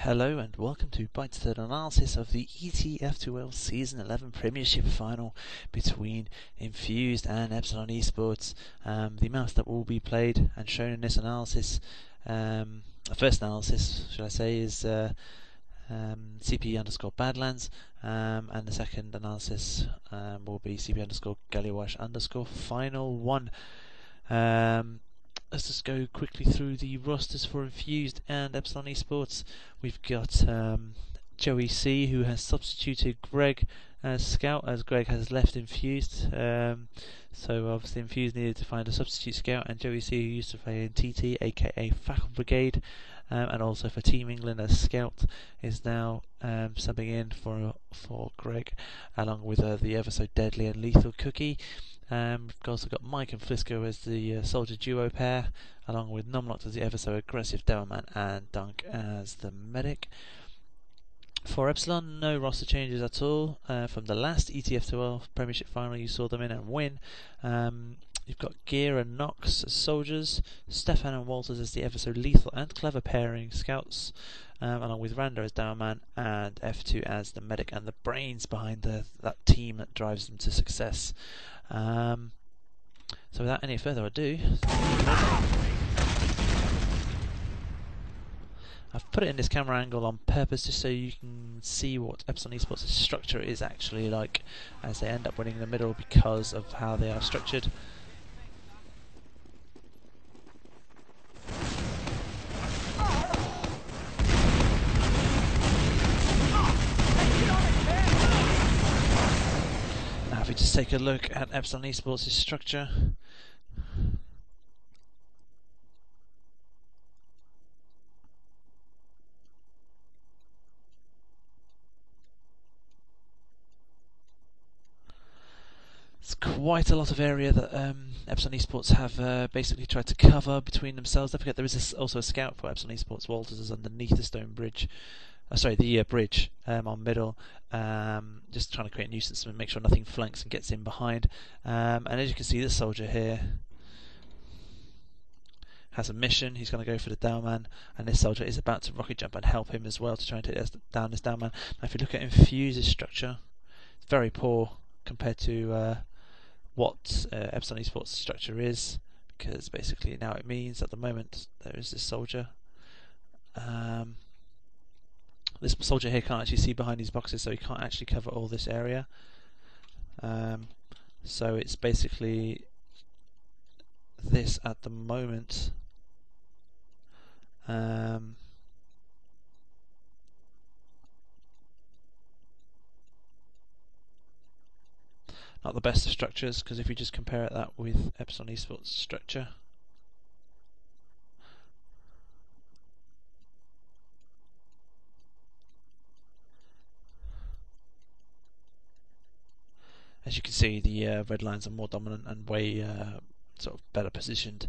Hello and welcome to Byte's third analysis of the ETF2L Season 11 Premiership final between Infused and Epsilon esports. The amounts that will be played and shown in this analysis, the first analysis, should I say, is CP_Badlands, and the second analysis will be CP_Galliwash_Final 1. Let's just go quickly through the rosters for Infused and Epsilon esports. We've got Joey C, who has substituted Greg as scout, as Greg has left Infused. So obviously Infused needed to find a substitute scout, and Joey C, who used to play in TT, aka Fackle Brigade, and also for Team England as scout, is now subbing in for Greg, along with the ever so deadly and lethal Cookie. We've also got Mike and Flisco as the soldier duo pair, along with Numlocked as the ever so aggressive Devilman and Dunk as the medic. For Epsilon, no roster changes at all. From the last ETF2L Premiership final, you saw them in and win. You've got Gear and Nox as soldiers, Stefan and Walters as the ever so lethal and clever pairing scouts, along with Randa as Devilman and F2 as the medic and the brains behind that team that drives them to success. So without any further ado, I've put it in this camera angle on purpose just so you can see what Epsilon esports' structure is actually like as they end up winning in the middle because of how they are structured. If we just take a look at Epsilon esports' structure, it's quite a lot of area that Epsilon esports have basically tried to cover between themselves. Don't forget there is also a scout for Epsilon esports. Walters is underneath the stone bridge. The bridge on middle, just trying to create a nuisance and make sure nothing flanks and gets in behind. And as you can see, this soldier here has a mission. He's going to go for the downman, and this soldier is about to rocket jump and help him as well to try and take down this downman. Now, if you look at Infuse's structure, it's very poor compared to what Epsilon esports' structure is, because basically now it means at the moment there is this soldier. This soldier here can't actually see behind these boxes, so he can't actually cover all this area. So it's basically this at the moment. Not the best of structures, because if you just compare that with Epsilon esports' structure, as you can see, the red lines are more dominant and way sort of better positioned.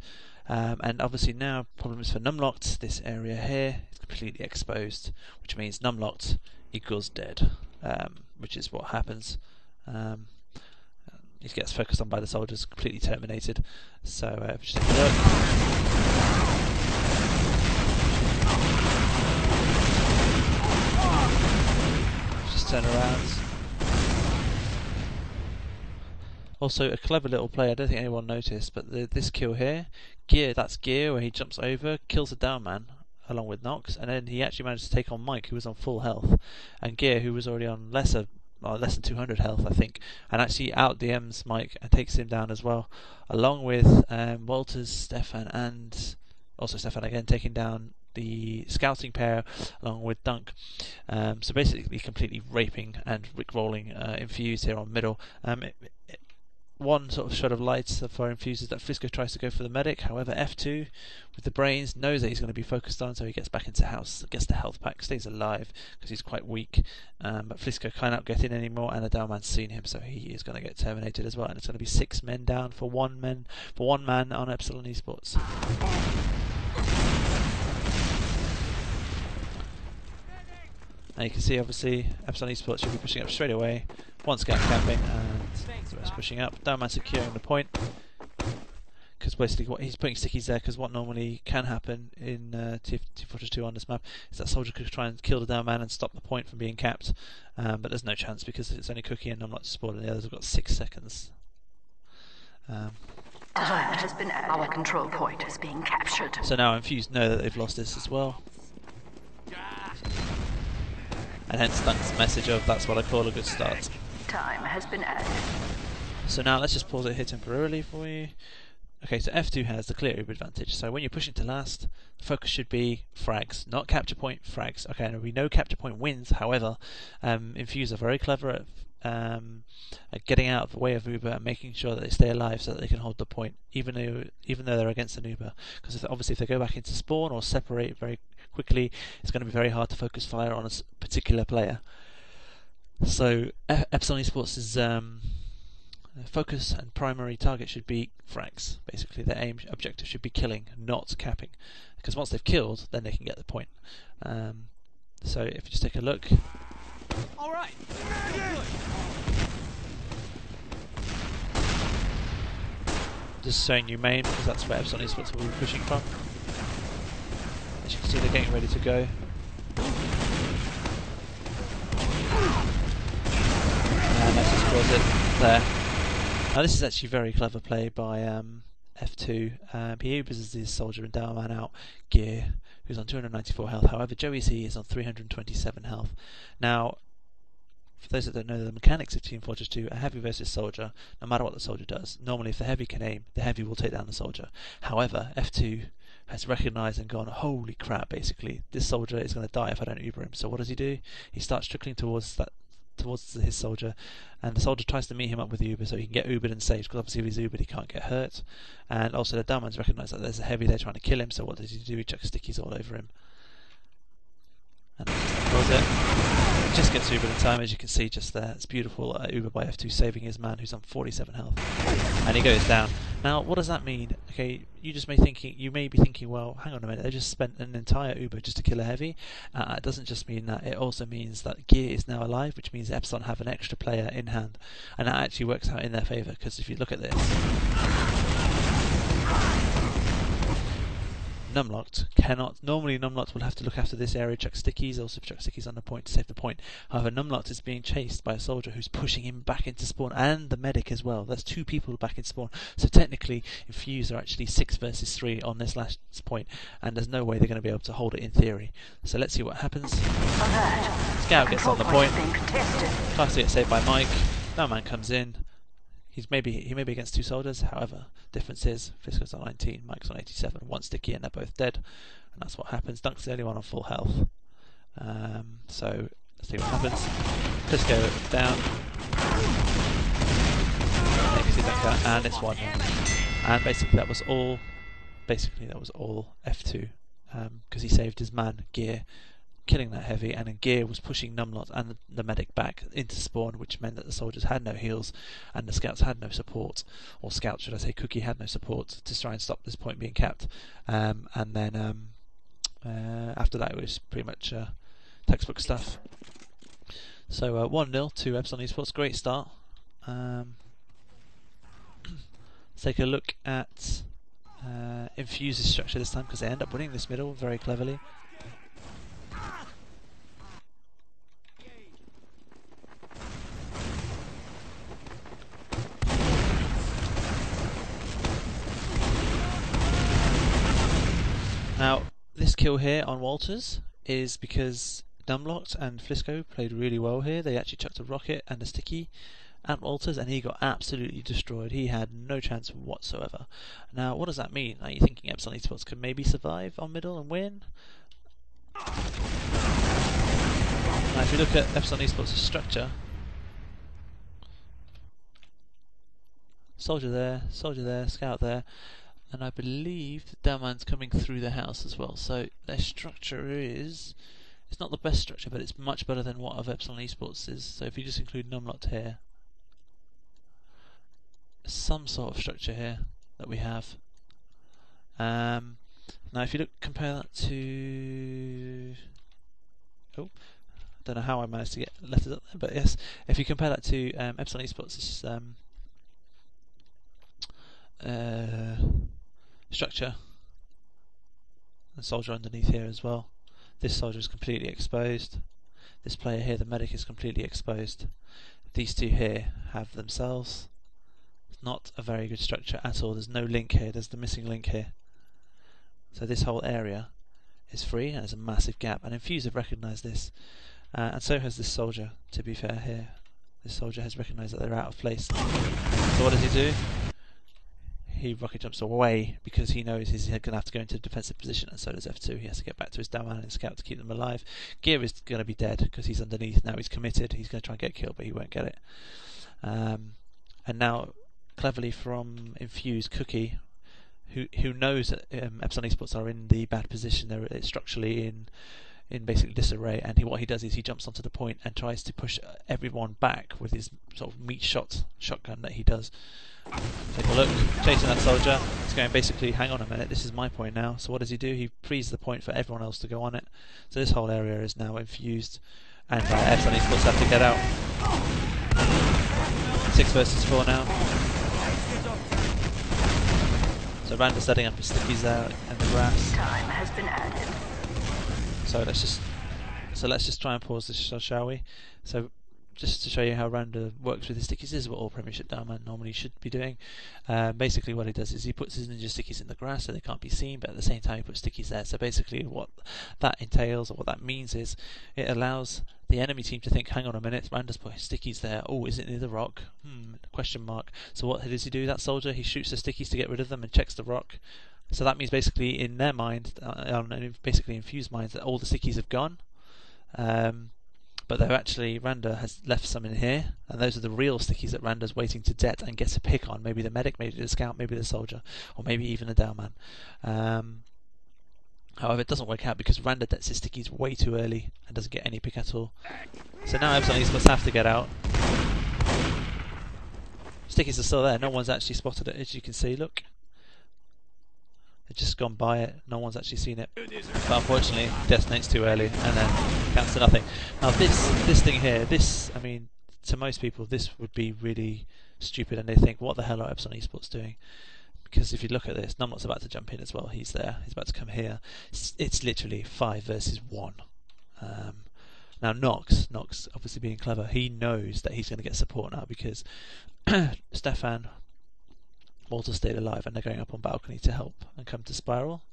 And obviously now problems for Numlocked. This area here is completely exposed, which means Numlocked equals dead, which is what happens. He gets focused on by the soldiers, completely terminated. So just take a look. Just turn around. Also, a clever little play, I don't think anyone noticed, but this kill here, that's Gear, where he jumps over, kills the downman along with Nox, and then he actually managed to take on Mike, who was on full health, and Gear, who was already on less than 200 health, I think, and actually out DMs Mike and takes him down as well, along with Walters, Stefan, and also Stefan again taking down the scouting pair along with Dunk. So basically completely raping and rickrolling Infused here on middle. One sort of shot of light for Infused is that Flisco tries to go for the medic. However, F2 with the brains knows that he's going to be focused on, so he gets back into house, gets the health pack, stays alive because he's quite weak. But Flisco cannot get in anymore, and the downman's seen him, so he is going to get terminated as well. And it's going to be 6 men down for one man on Epsilon esports. And you can see, obviously, Epsilon esports should be pushing up straight away. One scout camping, and the rest pushing up. Downman securing the point. because basically what he's putting stickies there, because what normally can happen in TF2 on this map is that soldier could try and kill the down man and stop the point from being capped, but there's no chance because it's only Cookie and Numlock to spawn, and the others have got 6 seconds. Has been our control point is being captured. So now Infused know that they've lost this as well. And hence Dunk's message of that's what I call a good start. Time has been added. So now let's just pause it here temporarily for you. Okay, so F2 has the clear Uber advantage. So when you're pushing to last, the focus should be frags, not capture point, frags. Okay, and we know capture point wins. However, Infused are very clever at getting out of the way of Uber and making sure that they stay alive so that they can hold the point, even though they're against an Uber. Because obviously, if they go back into spawn or separate very quickly, it's going to be very hard to focus fire on a particular player. So Epsilon Esports' focus and primary target should be frags. Basically, their aim objective should be killing, not capping. Because once they've killed, then they can get the point. So if you just take a look. All right. Just showing you main, because that's where Epsilon Esports will be pushing from. As you can see, they're getting ready to go. And let's just pause it there. Now this is actually very clever play by F2. He Ubers his soldier and down man out Gear, who's on 294 health. However, Joey C is on 327 health. Now, for those that don't know the mechanics of Team Fortress 2, a heavy versus soldier, no matter what the soldier does, normally if the heavy can aim, the heavy will take down the soldier. However, F2 has recognised and gone, holy crap, basically, this soldier is going to die if I don't Uber him. So what does he do? He starts trickling towards his soldier, and the soldier tries to meet him up with the Uber so he can get Ubered and saved, because obviously if he's Ubered he can't get hurt. And also the downman's recognised that there's a heavy there trying to kill him, so what does he do? He chucks stickies all over him. And that it. Just gets Ubered in time, as you can see just there. It's beautiful. Uber by F2 saving his man who's on 47 health. And he goes down. Now, what does that mean? Okay, you may be thinking, well, hang on a minute, they just spent an entire Uber just to kill a heavy. It doesn't just mean that, it also means that Gear is now alive, which means Epsilon have an extra player in hand. And that actually works out in their favour, because if you look at this, Numlocked cannot. Normally Numlocked will have to look after this area, chuck stickies, also chuck stickies on the point to save the point. However, Numlocked is being chased by a soldier who's pushing him back into spawn, and the medic as well. There's 2 people back in spawn. So technically, Infused are actually 6 versus 3 on this last point, and there's no way they're going to be able to hold it in theory. So let's see what happens. Scout gets on the point. Tries to get saved by Mike. No man comes in. He may be against 2 soldiers, however, difference is Flisco's on 19, Mike's on 87, 1 sticky, and they're both dead, and that's what happens. Dunk's the only one on full health. So let's see what happens. Flisco down. And it's 1. And basically that was all F2, because he saved his man Gear, killing that heavy, and then Gear was pushing Numlot and the medic back into spawn, which meant that the soldiers had no heals and the scouts had no support, or scouts should I say, Cookie had no support to try and stop this point being capped. And then after that it was pretty much textbook stuff. So 1-0 to Epsilon Esports, great start. Let's take a look at Infuse's structure this time, because they end up winning this middle very cleverly. Now, this kill here on Walters is because Numlocked and Flisco played really well here. They actually chucked a rocket and a sticky at Walters, and he got absolutely destroyed. He had no chance whatsoever. Now, what does that mean? Are you thinking Epsilon Esports could maybe survive on middle and win? Now, if you look at Epsilon Esports' structure, soldier there, scout there, and I believe the downman's coming through the house as well. So their structure it's not the best structure, but it's much better than what of Epsilon Esports is. So if you just include Numlot here, some sort of structure here that we have. Now if you compare that to, I don't know how I managed to get letters up there, but yes, if you compare that to Epsilon Esports, structure. And soldier underneath here as well. This soldier is completely exposed. This player here, the medic, is completely exposed. These two here have themselves. It's not a very good structure at all. There's no link here. There's the missing link here. So this whole area is free, and there's a massive gap. And Infused have recognised this, and so has this soldier. To be fair here, this soldier has recognised that they're out of place. So what does he do? He rocket jumps away because he knows he's going to have to go into a defensive position, and so does F2. He has to get back to his down man and scout to keep them alive. Gear is going to be dead because he's underneath. Now he's committed. He's going to try and get killed, but he won't get it. And now, cleverly from Infused, Cookie, who knows that Epsilon Esports are in the bad position. They're structurally in basically disarray, and what he does is he jumps onto the point and tries to push everyone back with his sort of meat shotgun that he does. Take a look, chasing that soldier. He's going basically, hang on a minute, this is my point now. So what does he do? He frees the point for everyone else to go on it. So this whole area is now infused, and Epsilon Esports have to get out. 6 versus 4 now. So Randa's setting up his stickies there in the grass. Time has been added. So let's just try and pause this, shall we? So just to show you how Randa works with his stickies, this is what all Premiership downman normally should be doing. Basically what he does is he puts his ninja stickies in the grass so they can't be seen, but at the same time he puts stickies there. So basically what that entails, or what that means, is it allows the enemy team to think, hang on a minute, Randa's put his stickies there. Oh, is it near the rock? Question mark. So what does he do, that soldier? He shoots the stickies to get rid of them and checks the rock. So that means basically in their mind, basically Infused minds, that all the stickies have gone. But they're actually, Randa has left some in here, and those are the real stickies that Randa's waiting to det and gets a pick on. Maybe the medic, maybe the scout, maybe the soldier, or maybe even the downman. However, it doesn't work out because Randa dets his stickies way too early and doesn't get any pick at all. So now Epsilon Esports have to get out. Stickies are still there. No one's actually spotted it, as you can see. Look. They've just gone by it, no one's actually seen it. But unfortunately, detonates too early and then counts to nothing. Now this thing here, I mean, to most people this would be really stupid, and they think, what the hell are Epsilon Esports doing? Because if you look at this, Numlot's about to jump in as well, he's there, he's about to come here. It's literally 5 versus 1. Now Nox obviously being clever, he knows that he's going to get support now because Stefan, Walter stayed alive, and they're going up on balcony to help and come to Spiral.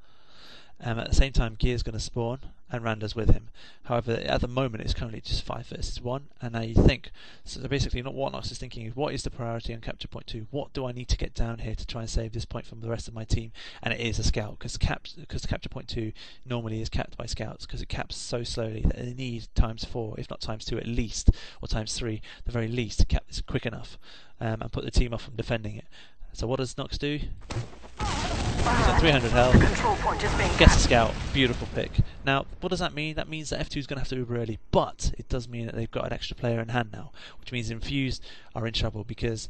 At the same time, Gear's going to spawn, and Randa's with him. However, at the moment, it's currently just 5 versus 1, and now you think, so basically, not what Nox is thinking is, what is the priority on capture point 2? What do I need to get down here to try and save this point from the rest of my team? And it is a scout, because capture point 2 normally is capped by scouts, because it caps so slowly that they need ×4, if not ×2 at least, or ×3, the very least, to cap this quick enough, and put the team off from defending it. So what does Nox do? He's at 300 health, gets a scout, beautiful pick. Now, what does that mean? That means that F2 is going to have to uber early, but it does mean that they've got an extra player in hand now, which means Infused are in trouble because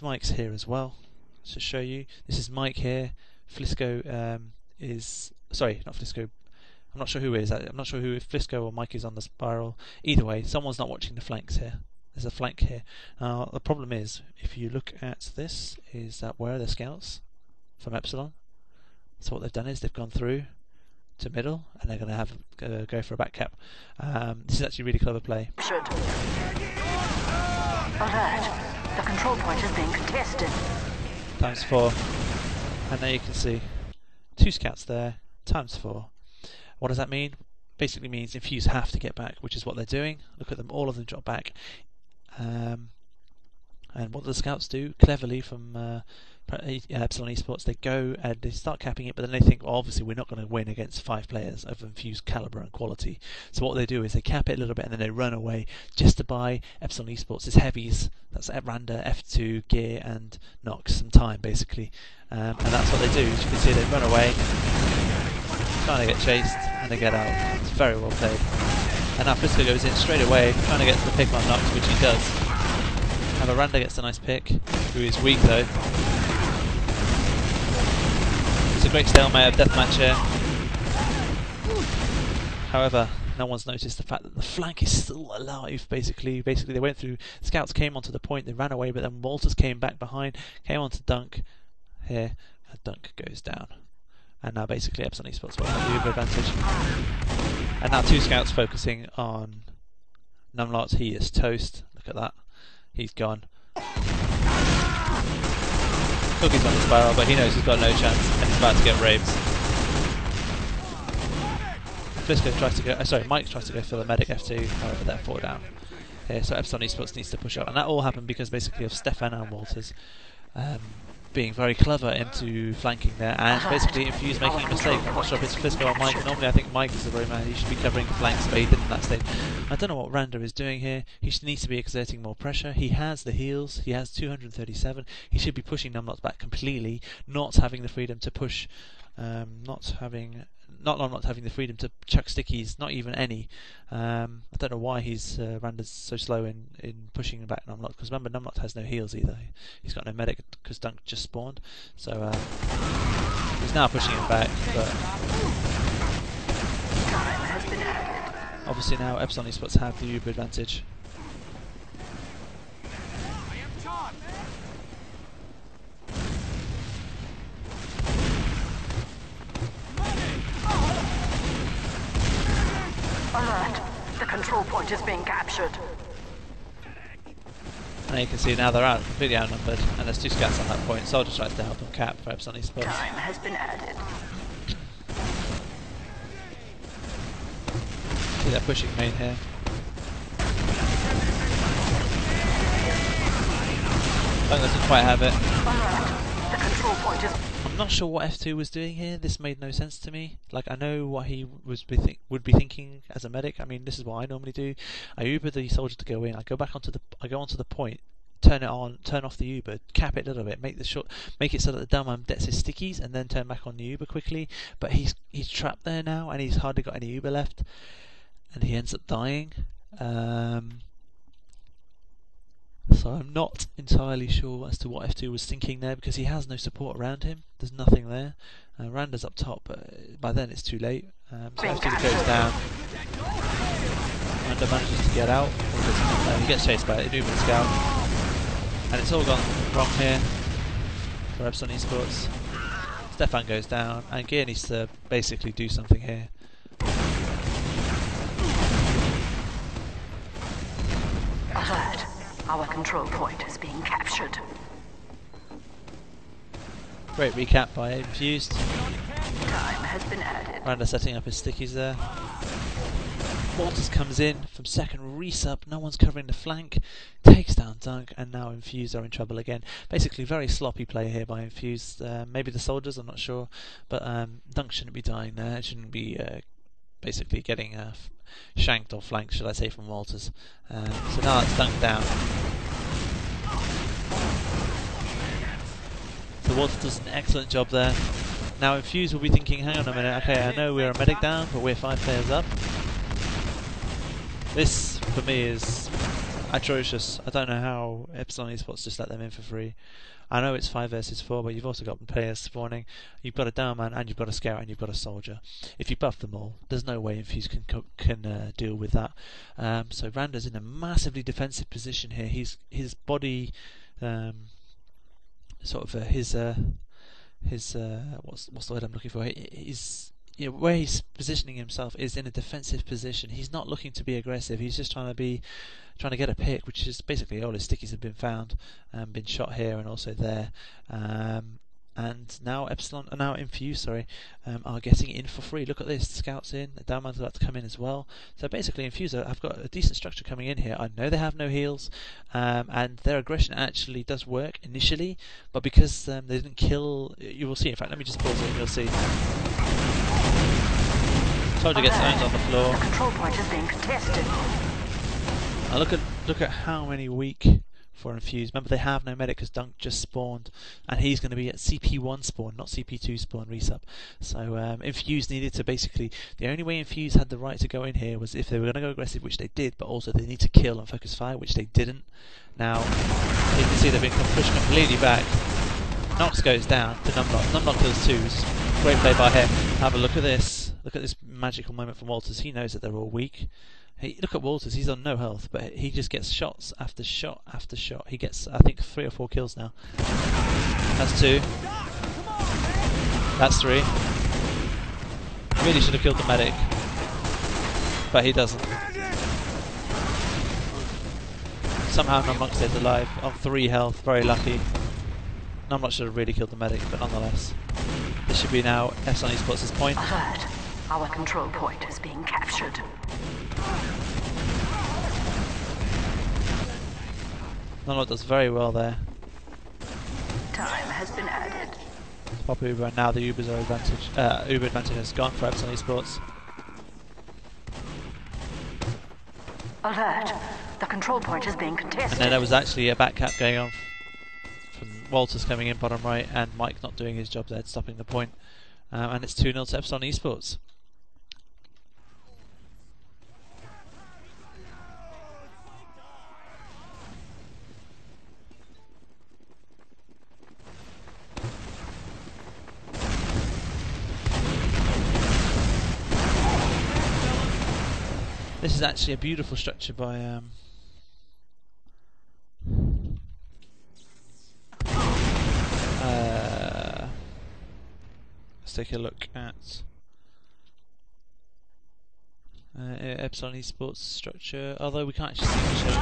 Mike's here as well. To show you, this is Mike here. Flisco is, sorry, not Flisco. I'm not sure who is. I'm not sure who, if Flisco or Mike is on the Spiral. Either way, someone's not watching the flanks here. There's a flank here. Now, the problem is, if you look at this, is that where are the scouts from Epsilon? So what they've done is they've gone through to middle, and they're going to have go for a back cap. This is actually really clever play. Alert. The control point is being contested. ×4. And there you can see 2 scouts there, ×4. What does that mean? Basically means Infused have to get back, which is what they're doing. Look at them, all of them drop back. And what do the scouts do? Cleverly from Epsilon Esports, they go and they start capping it, but then they think, well, obviously we're not going to win against 5 players of Infused caliber and quality. So what they do is they cap it a little bit and then they run away just to buy Epsilon Esports' heavies, that's Randa, F2, Gear and Nox, some time basically. And that's what they do. As you can see, they run away, trying to get chased, and they get out. It's very well played. And now Frisco goes in straight away, trying to get the pick on Nox, which he does. And Randa gets a nice pick, who is weak though. It's a great stalemate of deathmatch here. However, no one's noticed the fact that the flank is still alive, basically. Basically, they went through, scouts came onto the point, they ran away, but then Walters came back behind, came on to dunk here, Dunk goes down. And now basically Epsilon Esports will have the Uber advantage. And now two scouts focusing on Numlot. He is toast. Look at that. He's gone. Cookie's on the spiral, but he knows he's got no chance and he's about to get raped. Flisco tries to go, Mike tries to go for the medic F2, however they're 4 down. Here, so Epsilon Esports needs to push up, and that all happened because basically of Stefan and Walters being very clever into flanking there, and basically Infused making a mistake. I'm not sure if it's Flisco or Mike. Normally I think Mike is the very man, he should be covering the flanks, but he didn't in that stage. I don't know what Randa is doing here. He needs to be exerting more pressure. He has the heals, he has 237, he should be pushing Numlot back completely, not having the freedom to push, not having the freedom to chuck stickies, not even any. I don't know why Randa's so slow in pushing back Numlot, because remember Numlot has no heals either. He's got no medic because Dunk just spawned, so he's now pushing him back, but obviously now Epsilon Esports have the Uber advantage. Alert! The control point is being captured. And you can see now they're completely outnumbered, and there's two scouts on that point. Soldier tries to help them cap for Epsilon Esports. Time has been added. See, they're pushing main here. Dunk doesn't quite have it. Alert! The control point is... I'm not sure what F2 was doing here. This made no sense to me. Like, I know what he would be thinking as a medic. I mean, this is what I normally do. I Uber the soldier to go in. I go onto the point, turn it on, turn off the Uber, cap it a little bit, make it so that the dumb man gets his stickies, and then turn back on the Uber quickly. But he's trapped there now, and he's hardly got any Uber left, and he ends up dying. So I'm not entirely sure as to what F2 was thinking there, because he has no support around him. There's nothing there. Randa's up top, but by then it's too late. So F2 goes down. Randa manages to get out. He gets chased by an Uber scout. And it's all gone wrong here for Epsilon Esports. Stefan goes down, and Gear needs to basically do something here. Alert! Our control point is being captured. Great recap by Infused. Time has been added. Randa setting up his stickies there. Walters comes in from second resup, no one's covering the flank, takes down Dunk, and now Infused are in trouble again. Basically very sloppy play here by Infused. Maybe the soldiers, I'm not sure, but Dunk shouldn't be dying there. It shouldn't be basically getting shanked or flanked, should I say, from Walters. So now it's Dunk down. So Walters does an excellent job there. Now Infused will be thinking, hang on a minute, okay, I know we're a medic down, but we're 5 players up. This, for me, is atrocious. I don't know how Epsilon Esports just let them in for free. I know it's 5 versus 4, but you've also got players spawning. You've got a down man, and you've got a scout, and you've got a soldier. If you buff them all, there's no way Infused can deal with that. So Randa's in a massively defensive position here. His body, what's the word I'm looking for? Where he's positioning himself is in a defensive position. He's not looking to be aggressive. He's just trying to get a pick, which is basically all his stickies have been found, been shot here and also there. And now Infused, are getting in for free. Look at this, the scouts in, the downman's about to come in as well. So basically Infused have got a decent structure coming in here. I know they have no heals, and their aggression actually does work initially, but because they didn't kill, you will see, in fact, let me just pause it and you'll see. Soldier gets owned on the floor. The control point is being contested. Now look at how many weak for Infused. Remember, they have no medic because Dunk just spawned, and he's going to be at CP1 spawn, not CP2 spawn resup. So Infused needed to basically, the only way Infused had the right to go in here was if they were going to go aggressive, which they did, but also they need to kill and focus fire, which they didn't. Now you can see they've been pushed completely back. Nox goes down to Numlock. Numlock kills 2. Great play by him. Have a look at this. Look at this magical moment from Walters. He knows that they're all weak. Look at Walters, he's on no health, but he just gets shots after shot after shot. He gets, I think, 3 or 4 kills now. That's 2. That's 3. Really should have killed the medic, but he doesn't. Somehow Numlock stayed alive on 3 health, very lucky. Numlock should have really killed the medic, but nonetheless. This should be now Epsilon Esports' point. Alert. Our control point is being captured. Numlock does very well there. Time has been added. Pop Uber, and now the Ubers are advantage. Uber advantage has gone for Epsilon Esports. Alert. The control point is being contested. And then there was actually a back cap going on from Walters coming in bottom right, and Mike not doing his job there, stopping the point. And it's 2-0 to Epsilon Esports. This is actually a beautiful structure by let's take a look at Epsilon Esports structure, although we can't actually see the show.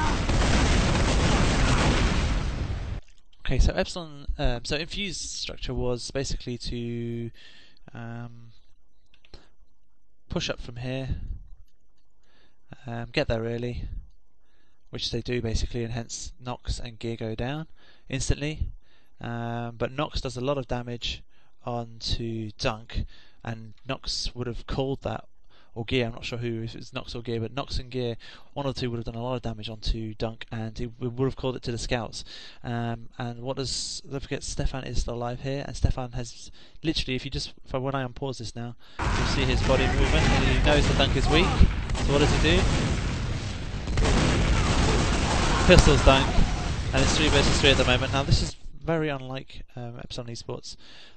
Okay, so Epsilon, so Infused structure was basically to push up from here, get there early, which they do basically, and hence Nox and Gear go down instantly. But Nox does a lot of damage onto Dunk, and Nox would have called that, or Gear, I'm not sure who, if it's Nox or Gear, but Nox and Gear, one or two would have done a lot of damage onto Dunk, and he would have called it to the scouts. And what does, don't forget, Stefan is still alive here, and Stefan has literally, if you just, when I unpause this now, you'll see his body movement, and he knows the Dunk is weak. So what does he do? Pistols Dunk, and it's 3 versus 3 at the moment. Now this is very unlike Epsilon Esports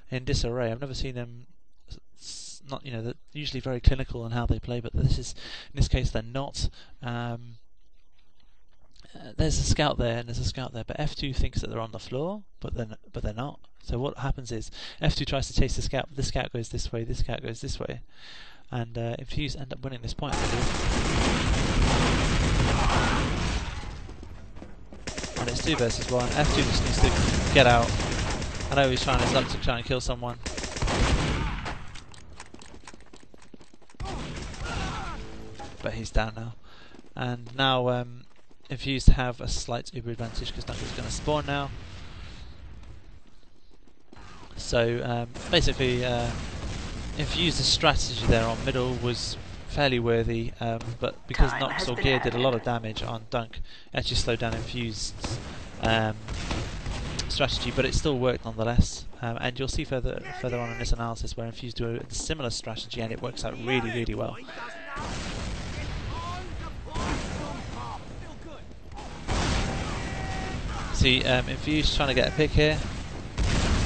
in disarray. I've never seen them not, you know, they're usually very clinical in how they play, but this is, in this case, they're not. There's a scout there and there's a scout there, but F2 thinks that they're on the floor, but they're not. So what happens is F2 tries to chase the scout, but the scout goes this way, this scout goes this way, and Infused end up winning this point. And it's 2 versus 1. F2 just needs to get out. I know he's trying his luck to try and kill someone. But he's down now. And now Infused have a slight Uber advantage because Dunker's going to spawn now. So basically Infused's strategy there on middle was fairly worthy, but because Nox or Gear did a lot of damage on Dunk, it actually slowed down Infused's strategy, but it still worked nonetheless. And you'll see further on in this analysis where Infused do a similar strategy and it works out really, really well. See, Infused trying to get a pick here.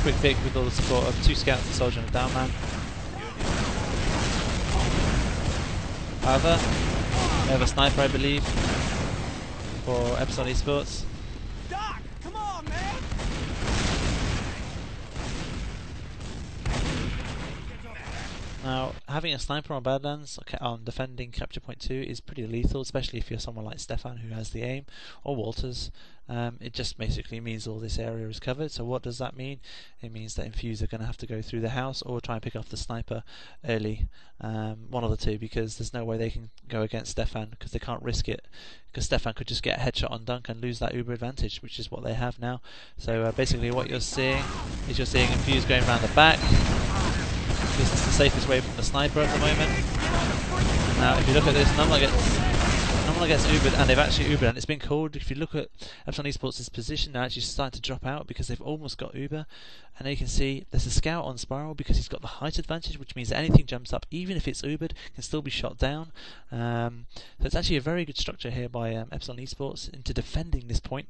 Quick pick with all the support of 2 scouts, a soldier and a down man. However, we have a sniper, I believe, for Epsilon Esports. Doc, come on, man! Now, having a sniper on Badlands, on defending capture point 2 is pretty lethal, especially if you're someone like Stefan who has the aim, or Walters. It just basically means all this area is covered. So what does that mean? It means that Infused are going to have to go through the house or try and pick off the sniper early, one of the two, because there's no way they can go against Stefan, because they can't risk it, because Stefan could just get a headshot on Dunk and lose that Uber advantage, which is what they have now. So basically what you're seeing is Infused going around the back. This is the safest way from the sniper at the moment. Now if you look at this, Numlock gets Ubered, and they've actually Ubered, and it's been called. If you look at Epsilon Esports' position, they're actually starting to drop out because they've almost got Uber. And there you can see there's a scout on Spiral because he's got the height advantage, which means that anything jumps up, even if it's Ubered, can still be shot down. So it's actually a very good structure here by Epsilon Esports into defending this point.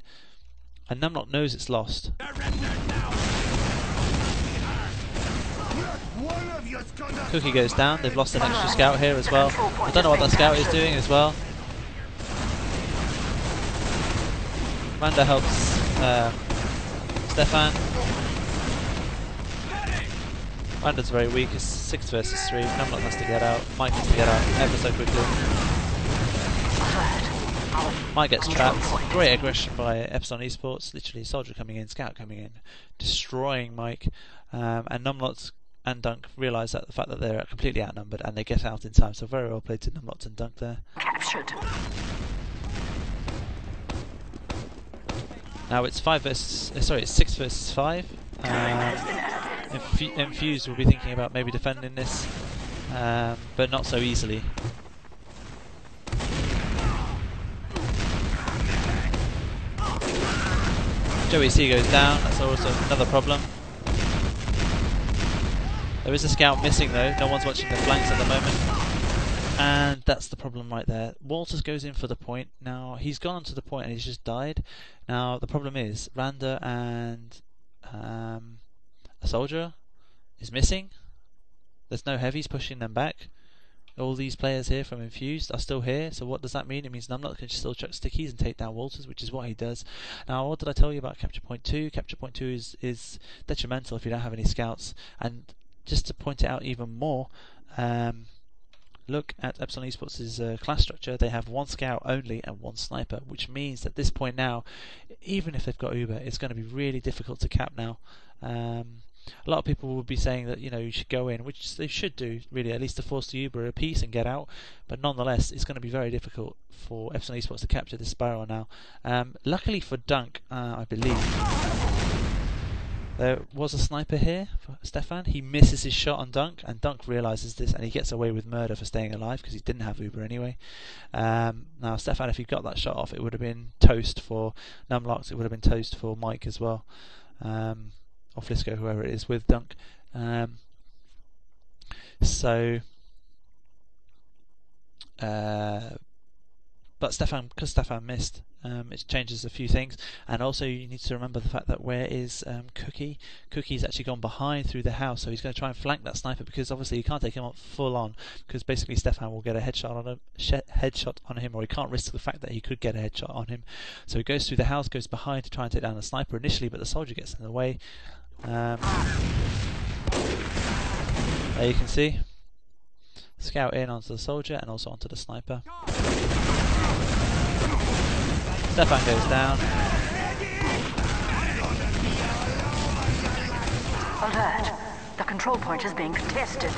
And Numlock knows it's lost. Cookie goes down. They've lost an extra scout here as well. I don't know what that scout is doing as well. Manda helps Stefan. Random's very weak, it's 6 versus 3, Numlock has to get out, Mike has to get out ever so quickly. Mike gets trapped, great aggression by Epsilon Esports, literally Soldier coming in, Scout coming in, destroying Mike, and Numlock and Dunk realise that the fact that they're completely outnumbered and they get out in time, so very well played to Numlock and Dunk there. Captured. Now it's 6 versus 5. Infused will be thinking about maybe defending this, but not so easily. Joey C goes down, that's also another problem. There is a scout missing though, no one's watching the flanks at the moment. And that's the problem right there. Walters goes in for the point. Now he's gone onto the point and he's just died. Now the problem is Randa and a soldier is missing. There's no heavies pushing them back. All these players here from Infused are still here, so what does that mean? It means Numlock can still chuck stickies and take down Walters, which is what he does. Now, what did I tell you about Capture Point 2? Capture Point 2 is detrimental if you don't have any scouts. And just to point it out even more, look at Epsilon Esports' class structure. They have 1 scout only and 1 sniper, which means at this point now, even if they've got Uber, it's going to be really difficult to cap now. A lot of people will be saying that you should go in, which they should do really, at least to force the Uber a piece and get out. But nonetheless, it's going to be very difficult for Epsilon Esports to capture this barrel now. Luckily for Dunk, I believe there was a sniper here for Stefan. He misses his shot on Dunk, and Dunk realises this, and he gets away with murder for staying alive because he didn't have Uber anyway. Now Stefan, if he got that shot off, it would have been toast for Numlock. It would have been toast for Mike as well. Or Flisco, whoever it is, with Dunk. But because Stefan missed, it changes a few things. And also you need to remember the fact that where is Cookie? Cookie's actually gone behind through the house, so he's going to try and flank that sniper, because obviously you can't take him on full on, because basically Stefan will get a headshot on him, or he can't risk the fact that he could get a headshot on him. So he goes through the house, goes behind to try and take down the sniper initially, but the soldier gets in the way. There you can see scout in onto the soldier and also onto the sniper. Stefan goes down. Alert. The control point is being contested.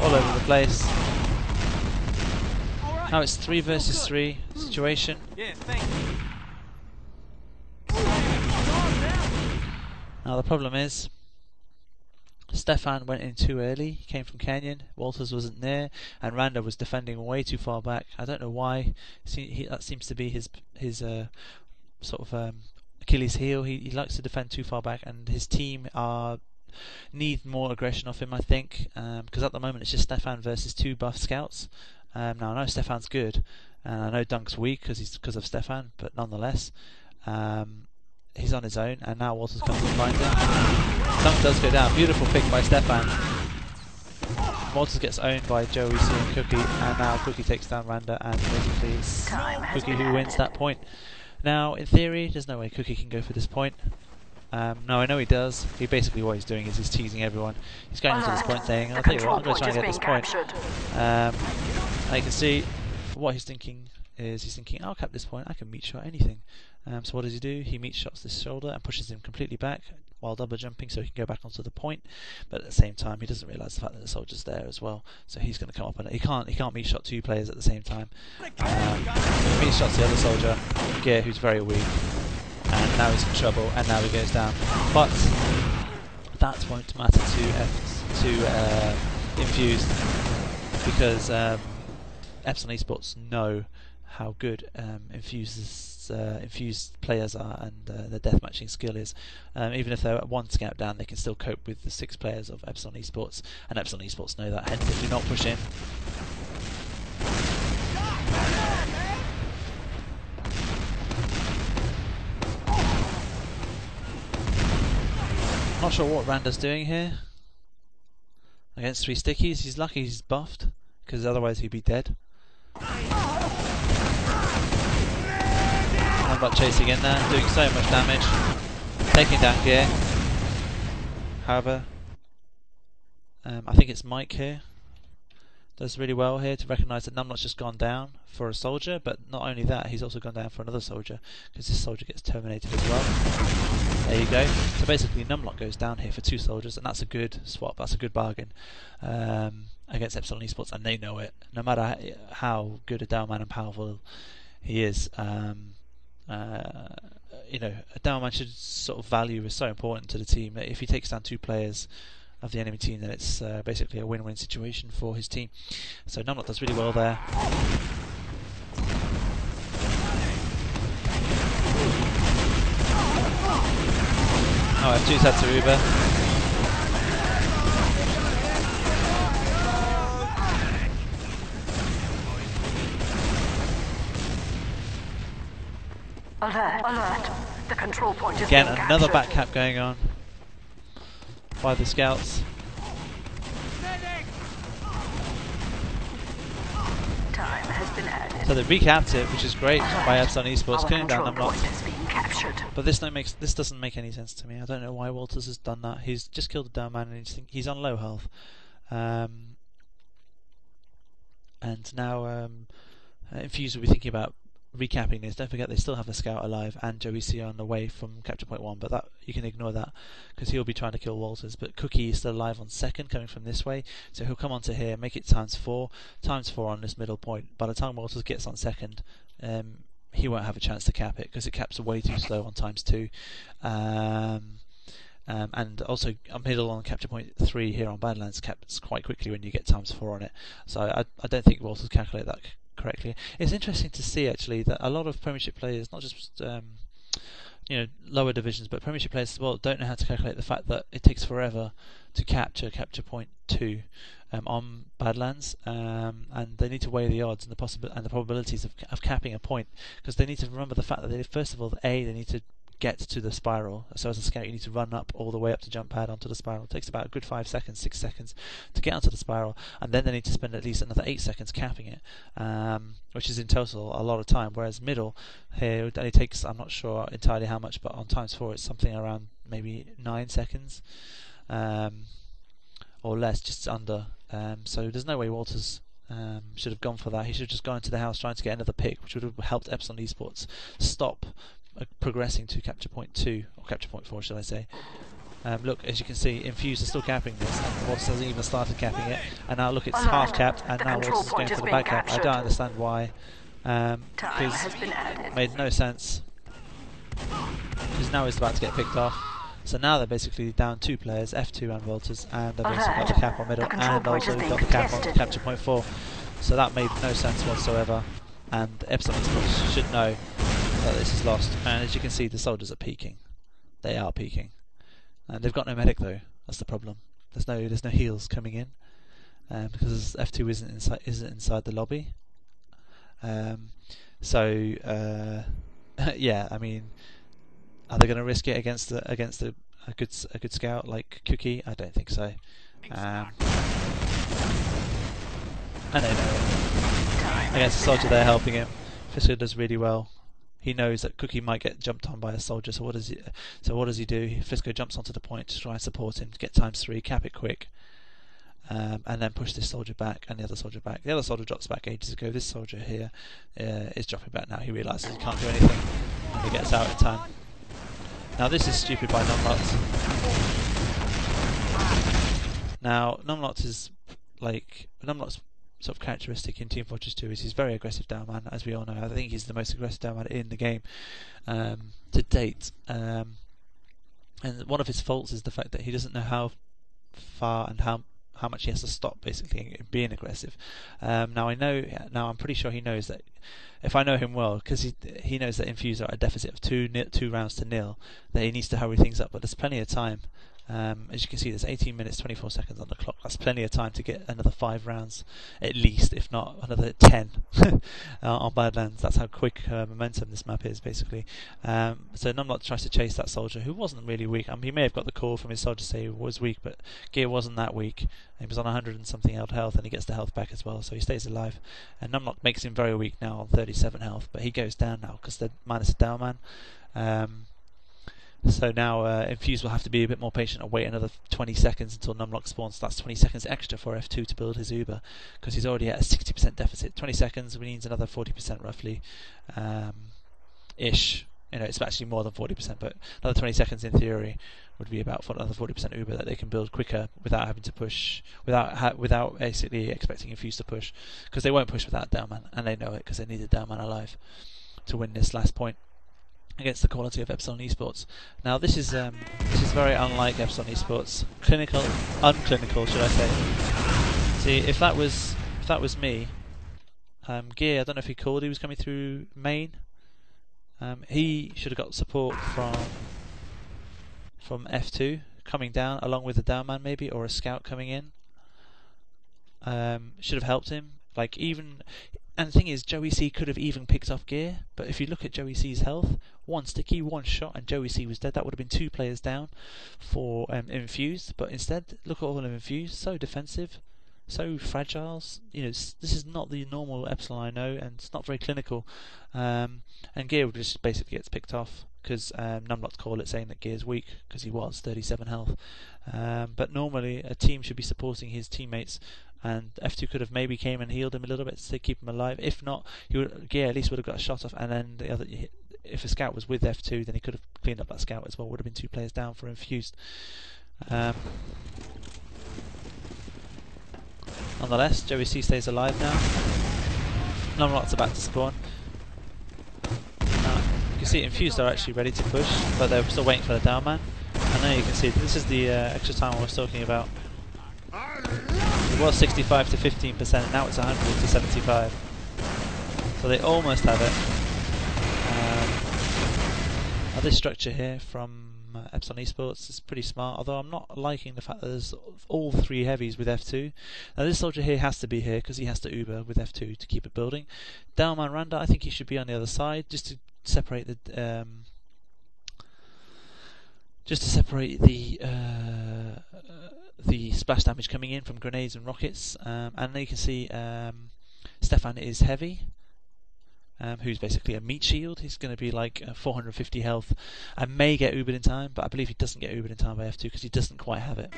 All over the place. Now it's 3 versus 3 situation. Now the problem is Stefan went in too early. He came from Canyon. Walters wasn't near, and Randa was defending way too far back. I don't know why. That seems to be his sort of Achilles heel. He likes to defend too far back, and his team need more aggression off him, I think, because at the moment it's just Stefan versus 2 buff scouts. Now I know Stefan's good, and I know Dunk's weak because of Stefan, but nonetheless, he's on his own, and now Walters comes to find him. Dunk does go down. Beautiful pick by Stefan. Walters gets owned by Joey C and Cookie, and now Cookie takes down Randa, and basically it's Cookie who wins that point. Now, in theory, there's no way Cookie can go for this point. No, I know he does. What he's doing is he's teasing everyone. He's going into this point saying, I'll tell you what, I'm going to try and get this point. And you can see what he's thinking is I'll cap this point, I can meat shot anything. So what does he do? He meat shots this shoulder and pushes him completely back while double jumping so he can go back onto the point. But at the same time, he doesn't realise the fact that the soldier's there as well. So he's going to come up and he can't meat shot 2 players at the same time. Meat shots the other soldier, Gear, who's very weak. And now he's in trouble, and now he goes down. But that won't matter to Infused, because Epsilon Esports know how good Infused players are, and their deathmatching skill is. Even if they're at 1 scout down, they can still cope with the 6 players of Epsilon Esports, and Epsilon Esports know that. Hence, they do not push in. Not sure what Randa's doing here against 3 stickies. He's lucky he's buffed, because otherwise he'd be dead. Numlock chasing in there, doing so much damage, taking down gear. However, I think it's Mike here does really well here to recognise that Numlock's just gone down for a soldier, but not only that, he's also gone down for another soldier, because this soldier gets terminated as well. There you go. So basically Numlock goes down here for 2 soldiers, and that's a good swap, that's a good bargain against Epsilon Esports, and they know it. No matter how good a down man and powerful he is, you know, a down man should sort of value is so important to the team that if he takes down 2 players of the enemy team, then it's basically a win-win situation for his team. So Numlock does really well there. Oh, F2's had to Uber. Alert, alert. The control point is Again, being another captured. back cap going on by the scouts. Time has been added. So they recapped it, which is great by Epsilon Esports, Our cutting down control Numlock. point is being captured. But this doesn't make any sense to me. I don't know why Walters has done that. He's just killed a down man and he's on low health. And now Infused will be thinking about recapping this. Don't forget they still have the scout alive and Joey C on the way from capture point 1, but that you can ignore that because he'll be trying to kill Walters. But Cookie is still alive on second, coming from this way, so he'll come onto here, make it times 4 on this middle point. By the time Walters gets on second, he won't have a chance to cap it because it caps way too slow on times 2. And also a middle on capture point 3 here on Badlands caps quite quickly when you get times 4 on it. So I don't think Walters calculate that correctly. It's interesting to see actually that a lot of Premiership players, not just you know, lower divisions, but Premiership players as well, don't know how to calculate the fact that it takes forever to capture point 2 on Badlands, and they need to weigh the odds and the probabilities of capping a point, because they need to remember the fact that first of all, they need to get to the spiral. So as a scout you need to run up all the way up to jump pad onto the spiral. It takes about a good 5 seconds, 6 seconds to get onto the spiral, and then they need to spend at least another 8 seconds capping it, which is in total a lot of time. Whereas middle here it only takes, I'm not sure entirely how much, but on times 4 it's something around maybe 9 seconds or less, just under. So there's no way Walters should have gone for that. He should have just gone into the house trying to get another pick, which would have helped Epsilon Esports stop progressing to capture point 2, or capture point 4 should I say. Look, as you can see, Infused is still capping this, and Walters hasn't even started capping it, and now look, it's half capped, and now Walters is going for the back cap. I don't understand why, because it made no sense, because now he's about to get picked off. So now they're basically down 2 players, F2 and Walters, and they've also got the cap on middle, and also got the cap on capture point 4. So that made no sense whatsoever, and Epsilon should know that this is lost. And as you can see, the soldiers are peeking. They are peeking, and they've got no medic though. That's the problem. There's no heals coming in because F2 isn't inside the lobby. Yeah, I mean, are they going to risk it against a good scout like Cookie? I don't think so. And they know it. Against a soldier, they're helping him. Fisher does really well. He knows that Cookie might get jumped on by a soldier, so what does he do? Fisco jumps onto the point to try and support him to get times 3, cap it quick, and then push this soldier back and the other soldier back. The other soldier drops back ages ago. This soldier here is dropping back now. He realises he can't do anything, and he gets out in time. Now this is stupid by Numlock. Now Numlock's sort of characteristic in Team Fortress 2 is he's very aggressive down man, as we all know. I think he's the most aggressive down man in the game to date. And one of his faults is the fact that he doesn't know how far and how much he has to stop basically being aggressive. Now I'm pretty sure he knows that, if I know him well, because he knows that Infused are at a deficit of 2 rounds to 0, that he needs to hurry things up, but there's plenty of time As you can see, there's 18 minutes 24 seconds on the clock. That's plenty of time to get another 5 rounds at least, if not another 10 on Badlands. That's how quick momentum this map is, basically. So Numlock tries to chase that soldier, who wasn't really weak. I mean, he may have got the call from his soldier to say he was weak, but Gear wasn't that weak. He was on 100 and something health, and he gets the health back as well, so he stays alive. And Numlock makes him very weak now on 37 health, but he goes down now because they're minus a down man. So now Infused will have to be a bit more patient and wait another 20 seconds until Numlock spawns. So that's 20 seconds extra for F2 to build his Uber, because he's already at a 60% deficit. 20 seconds means another 40% roughly, ish. You know, it's actually more than 40%, but another 20 seconds in theory would be about another 40% Uber that they can build quicker without having to push, without basically expecting Infused to push, because they won't push without Downman, and they know it because they need a Downman alive to win this last point against the quality of Epsilon Esports. Now this is very unlike Epsilon Esports. Unclinical, should I say? See, if that was me, Gear, I don't know if he called. He was coming through main. He should have got support from F2 coming down, along with a downman maybe, or a scout coming in. Should have helped him. Like even. And the thing is, Joey C could have even picked off Gear, but if you look at Joey C's health, one sticky, one shot, and Joey C was dead. That would have been 2 players down for Infused, but instead, look at all of Infused, so defensive, so fragile. You know, this is not the normal Epsilon I know, and it's not very clinical. And Gear just basically gets picked off because Numlock's call it saying that Gear's weak because he was 37 health. But normally, a team should be supporting his teammates. And F2 could have maybe came and healed him a little bit to keep him alive. If not, Gear at least would have got a shot off. And then the other, if a scout was with F2, then he could have cleaned up that scout as well. Would have been 2 players down for Infused. Nonetheless, Joey C stays alive now. Numlock's about to spawn. You can see Infused are actually ready to push, but they're still waiting for the down man. And now you can see this is the extra time I was talking about. It was 65 to 15%, now it's 100 to 75. So they almost have it. Now this structure here from Epsilon Esports is pretty smart, although I'm not liking the fact that there's all 3 heavies with F2. Now this soldier here has to be here because he has to Uber with F2 to keep it building. Downman Randa, I think he should be on the other side just to separate the splash damage coming in from grenades and rockets. And then you can see Stefan is heavy, who's basically a meat shield. He's going to be like 450 health and may get Ubered in time, but I believe he doesn't get Ubered in time by F2 because he doesn't quite have it.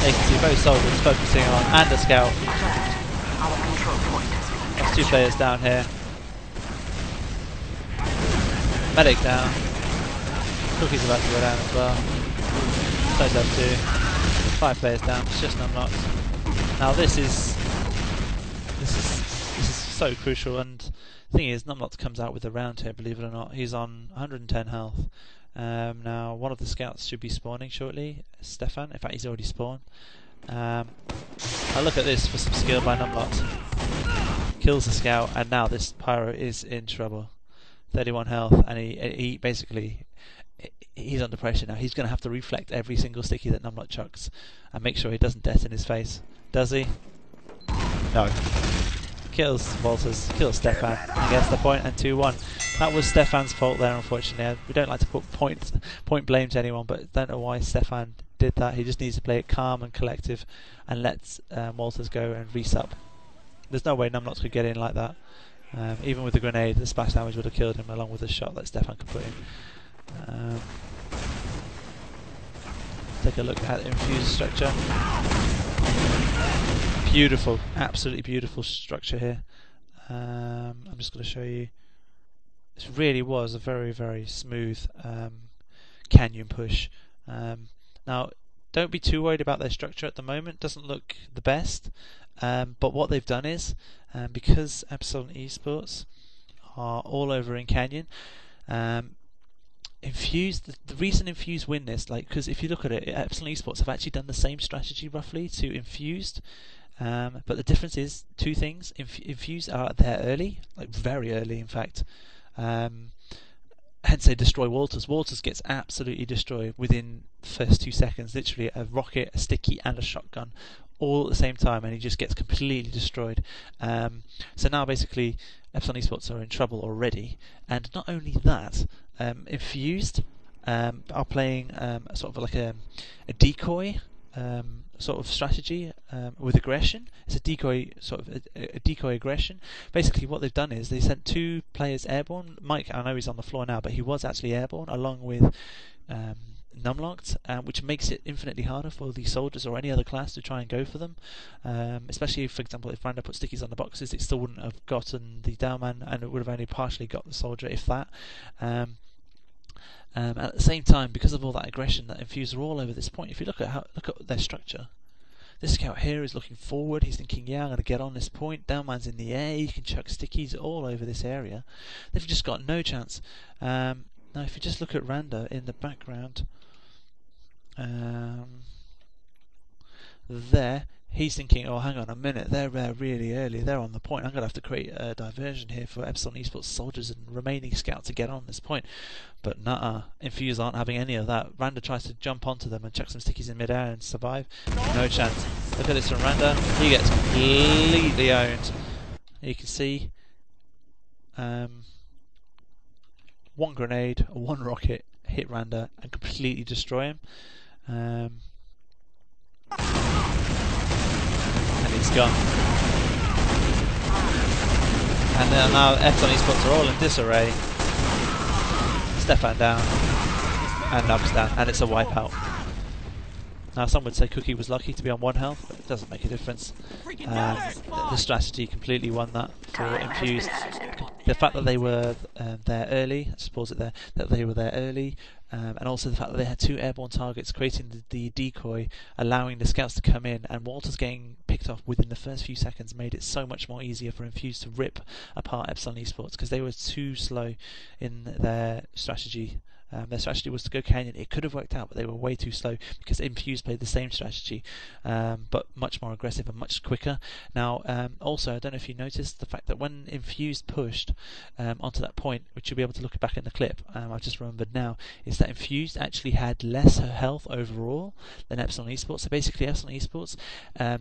There you can see both soldiers focusing on, and a scout. There's 2 players down here. Medic down. Cookie's about to go down as well. Those have 2. 5 players down. It's just Numlocked. Now this is so crucial. And the thing is, Numlocked comes out with a round here. Believe it or not, he's on 110 health. Now one of the scouts should be spawning shortly. Stefan. In fact, he's already spawned. Now look at this for some skill by Numlocked. Kills the scout, and now this pyro is in trouble. 31 health, and he basically. He's under pressure now. He's going to have to reflect every single sticky that Numlock chucks and make sure he doesn't death in his face. Does he? No. Kills Walters, kills Stefan, and gets the point, and 2-1. That was Stefan's fault there, unfortunately. We don't like to put point blame to anyone, but don't know why Stefan did that. He just needs to play it calm and collective and let Walters go and resup. There's no way Numlock could get in like that. Even with the grenade, the splash damage would have killed him along with the shot that Stefan could put in. Take a look at the Infused structure. Beautiful, absolutely beautiful structure here. I'm just going to show you. This really was a very, very smooth canyon push. Now, don't be too worried about their structure at the moment. It doesn't look the best, but what they've done is, because Epsilon Esports are all over in canyon, Infused, the reason Infused win this, like, because if you look at it, Epsilon Esports have actually done the same strategy roughly to Infused, but the difference is 2 things. Infused are there early, like very early in fact. hence they destroy Walters. Walters gets absolutely destroyed within the first 2 seconds. Literally a rocket, a sticky, and a shotgun, all at the same time, and he just gets completely destroyed. So now basically Epsilon Esports are in trouble already, and not only that, Infused are playing sort of like a decoy sort of strategy with aggression. It's a decoy sort of a decoy aggression. Basically, what they've done is they sent 2 players airborne. Mike, I know he's on the floor now, but he was actually airborne along with numlocked, which makes it infinitely harder for the soldiers or any other class to try and go for them. Especially, for example, if Randa put stickies on the boxes, it still wouldn't have gotten the downman, and it would have only partially got the soldier, if that. At the same time, because of all that aggression that Infused are all over this point, if you look at their structure, this scout here is looking forward. He's thinking, yeah, I'm going to get on this point. Downman's in the air. You can chuck stickies all over this area. They've just got no chance. Now, if you just look at Randa in the background, there, he's thinking, oh, hang on a minute, they're really early, they're on the point, I'm going to have to create a diversion here for Epsilon Esports soldiers and remaining scouts to get on this point. But nah, Infused aren't having any of that. Randa tries to jump onto them and chuck some stickies in midair and survive. No chance. Look at this from Randa, he gets completely owned. You can see 1 grenade, 1 rocket hit Randa and completely destroy him. And he's gone. And now Epsilon Esports are all in disarray. Stefan down, and Nubs down, and it's a wipeout. Now some would say Cookie was lucky to be on 1 health, but it doesn't make a difference. The strategy completely won that for Infused. The fact that they were there early, let's pause it there, that they were there early, and also the fact that they had 2 airborne targets creating the decoy, allowing the scouts to come in, and Walters getting picked off within the first few seconds made it so much more easier for Infused to rip apart Epsilon Esports, because they were too slow in their strategy. Their strategy was to go canyon. It could have worked out, but they were way too slow because Infused played the same strategy, but much more aggressive and much quicker. Now, also, I don't know if you noticed the fact that when Infused pushed onto that point, which you'll be able to look back in the clip, I've just remembered now, is that Infused actually had less health overall than Epsilon Esports. So basically, Epsilon Esports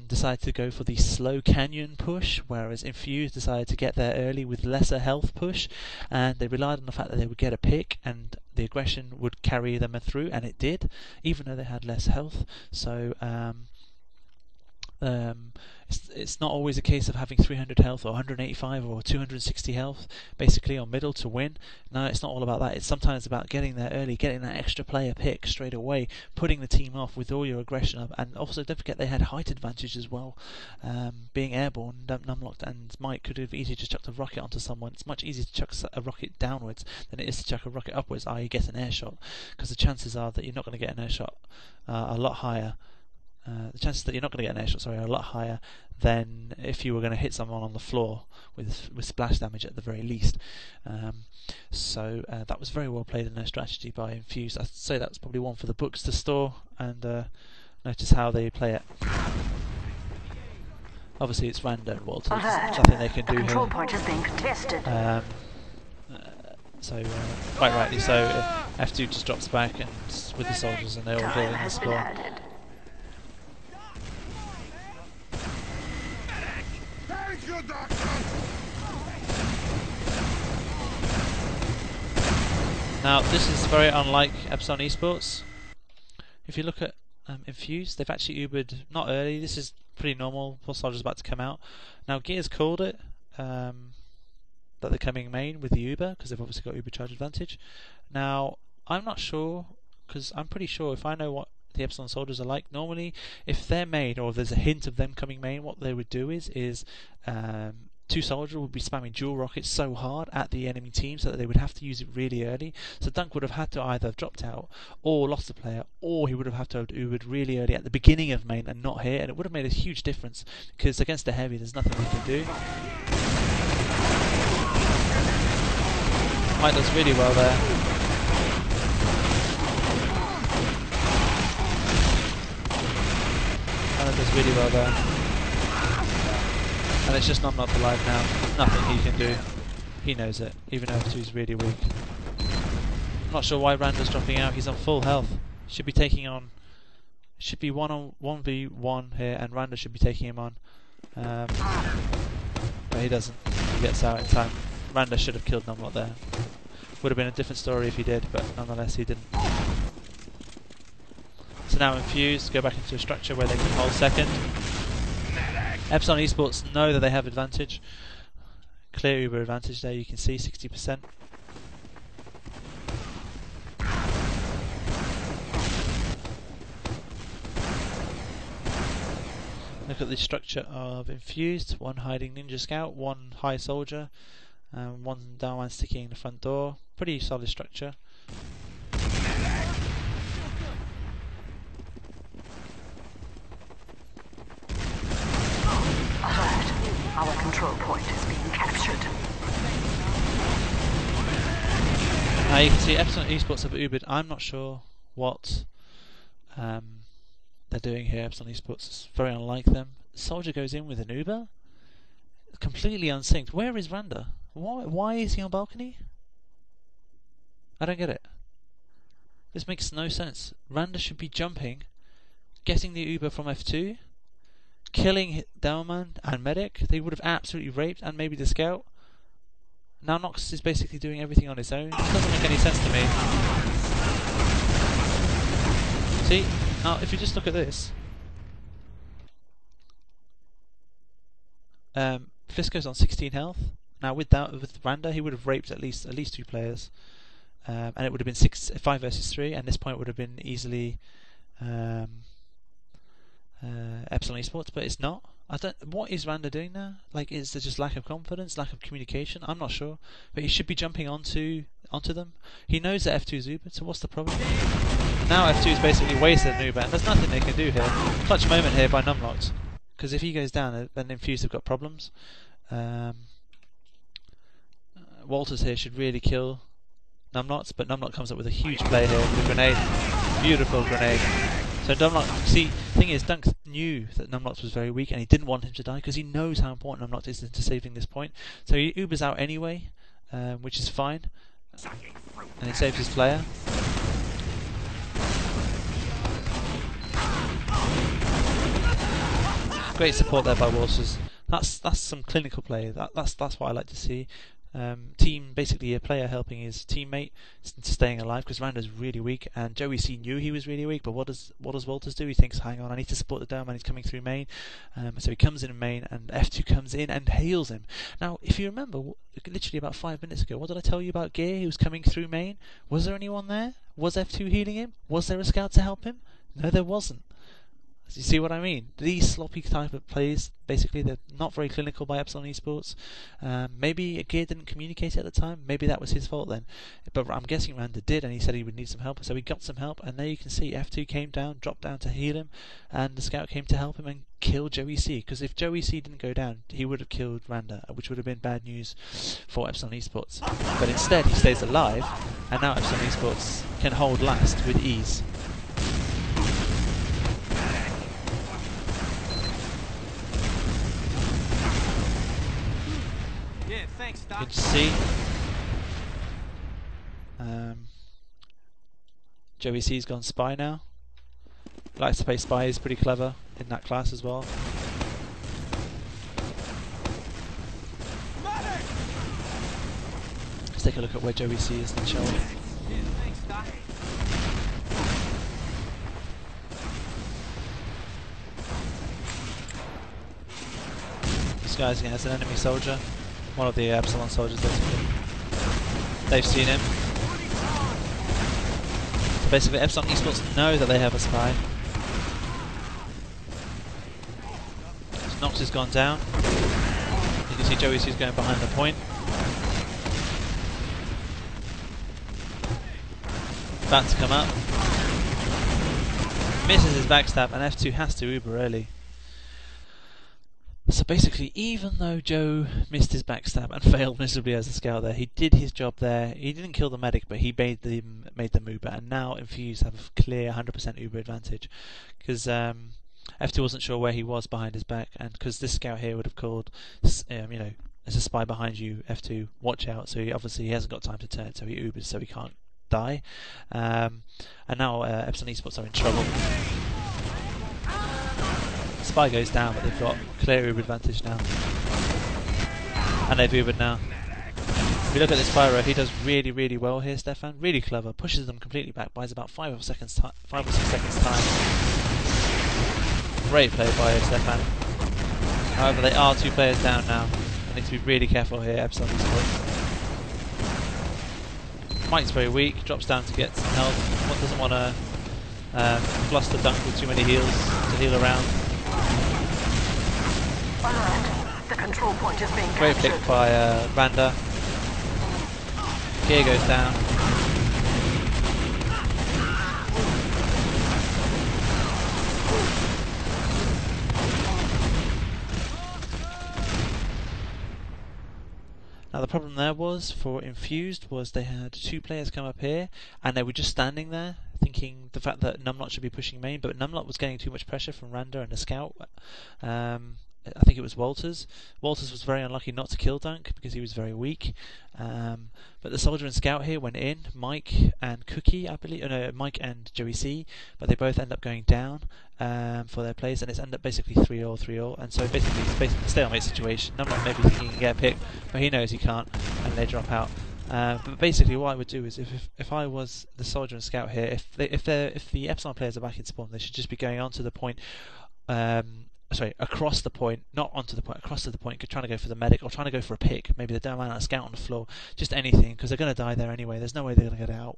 decided to go for the slow canyon push, whereas Infused decided to get there early with lesser health push, and they relied on the fact that they would get a pick and the aggression would carry them through, and it did, even though they had less health. So it's not always a case of having 300 health or 185 or 260 health basically on middle to win. No, it's not all about that. It's sometimes about getting there early, getting that extra player pick straight away, putting the team off with all your aggression up. And also don't forget they had height advantage as well. Being airborne, Numlocked and Mike could have easily just chucked a rocket onto someone. It's much easier to chuck a rocket downwards than it is to chuck a rocket upwards, i.e. get an air shot, because the chances are that you're not going to get an air shot a lot higher. The chances that you're not going to get an air shot, are a lot higher than if you were going to hit someone on the floor with splash damage at the very least. So that was very well played in their strategy by Infused. I'd say that's probably one for the books to store and notice how they play it. Obviously, it's Randa and Walters. There's nothing they can do Control here. point is being contested. So quite rightly so, F2 just drops back and with the soldiers, and they're all building the score. Now this is very unlike Epsilon Esports. If you look at Infused, they've actually Ubered not early. This is pretty normal. Poor soldier's about to come out. Now Gears called it that they're coming main with the Uber because they've obviously got Uber charge advantage. Now I'm not sure, because I'm pretty sure if I know what the Epsilon soldiers are like, normally if they're main or if there's a hint of them coming main, what they would do is 2 soldiers would be spamming dual rockets so hard at the enemy team so that they would have to use it really early. So Dunk would have had to either have dropped out or lost a player, or he would have had to have Ubered really early at the beginning of main and not here, and it would have made a huge difference because against the heavy there's nothing we can do. Mike does really well there. Alan does really well there. And it's just not alive now. Nothing he can do. He knows it, even though F2 is really weak. I'm not sure why Randa's dropping out. He's on full health. Should be taking on. Should be 1v1 here, and Randa should be taking him on. But he doesn't. He gets out in time. Randa should have killed Numlot there. Would have been a different story if he did, but nonetheless he didn't. So now Infused, go back into a structure where they can hold second. Epsilon Esports know that they have advantage. Clear Uber advantage there, you can see 60%. Look at the structure of Infused. One hiding Ninja Scout, one high soldier, one down one sticking in the front door. Pretty solid structure. Alert. Our control point is being captured. Now you can see Epsilon Esports have Ubered. I'm not sure what they're doing here. Epsilon Esports is very unlike them. Soldier goes in with an Uber, completely unsynced. Where is Randa? Why is he on balcony? I don't get it. This makes no sense. Randa should be jumping, getting the Uber from F2, killing Delman and Medic. They would have absolutely raped, and maybe the scout. Now Nox is basically doing everything on his own. It doesn't make any sense to me. See, now if you just look at this, Flisco's on 16 health. Now with Randa, he would have raped at least 2 players, and it would have been 5 versus 3. And this point would have been easily Epsilon Esports, but it's not. What is Randa doing now? Like, is there just lack of confidence, lack of communication? I'm not sure, but he should be jumping onto them. He knows that F2 is Uber, so what's the problem? Now F2 is basically wasted an Uber, and there's nothing they can do here. Clutch moment here by Numlot, because if he goes down, then Infused have got problems. Walters here should really kill Numlot, but Numlot comes up with a huge play here with a grenade. Beautiful grenade. So Numlot, see, thing is, Dunk knew that Numlot was very weak, and he didn't want him to die because he knows how important Numlot is to saving this point. So he Ubers out anyway, which is fine, and he saves his player. Great support there by Walters. That's some clinical play. That's what I like to see. Basically a player helping his teammate staying alive, because Randa's really weak, and Joey C knew he was really weak, but what does Walters do? He thinks, hang on, I need to support the dome, and he's coming through main. So he comes in main, and F2 comes in and heals him. Now, if you remember, literally about 5 minutes ago, what did I tell you about Gear? He was coming through main. Was there anyone there? Was F2 healing him? Was there a scout to help him? No, there wasn't. You see what I mean? These sloppy type of plays, basically, they're not very clinical by Epsilon Esports. Maybe Gear didn't communicate at the time. Maybe that was his fault then. But I'm guessing Randa did, and he said he would need some help. So he got some help, and there you can see F2 came down, dropped down to heal him, and the scout came to help him and kill Joey C. Because if Joey C didn't go down, he would have killed Randa, which would have been bad news for Epsilon Esports. But instead, he stays alive, and now Epsilon Esports can hold last with ease. Good to see. Joey C's gone spy now. Likes to play spy, he's pretty clever in that class as well. Let's take a look at where Joey C is in the show. This guy's again has an enemy soldier. One of the Epsilon soldiers, basically. They've seen him. So basically, Epsilon Esports know that they have a spy. So Nox has gone down. You can see Joey C's going behind the point. About to come up. Misses his backstab, and F2 has to Uber early. So basically, even though Joe missed his backstab and failed miserably as a scout there, he did his job there. He didn't kill the medic, but he made them Uber, and now Infused have a clear 100% Uber advantage, because F2 wasn't sure where he was behind his back, and because this scout here would have called, there's a spy behind you, F2, watch out. So he hasn't got time to turn, so he Ubers, so he can't die. And now Epsilon Esports are in trouble. Spy goes down, but they've got clear Uber advantage now. And they've Ubered now. If you look at this Pyro, he does really, really well here, Stefan. Really clever. Pushes them completely back, buys about 5 or 6 seconds time. Great play by Stefan. However, they are 2 players down now. They need to be really careful here, Epsilon Esports. Mike's very weak, drops down to get some help. Doesn't want to bluster dunk with too many heals to heal around. The control point is being Great pick by Randa. Gear goes down. Now the problem there was for Infused was they had 2 players come up here and they were just standing there thinking the fact that Numlot should be pushing main, but Numlot was getting too much pressure from Randa and the scout. I think it was Walters. Walters was very unlucky not to kill Dunk because he was very weak. But the soldier and scout here went in, Mike and Cookie, I believe. No, Mike and Joey C. But they both end up going down for their plays, and it's ended up basically 3-all, 3-all. And so basically it's a stalemate situation. Numlot maybe thinking he can get a pick, but he knows he can't, and they drop out. But basically, what I would do is, if I was the soldier and scout here, if the Epsilon players are back in spawn, they should just be going on to the point. Across the point, not onto the point, across to the point, trying to go for the medic or trying to go for a pick. Maybe they don't mind a scout on the floor, just anything, because they're going to die there anyway. There's no way they're going to get out,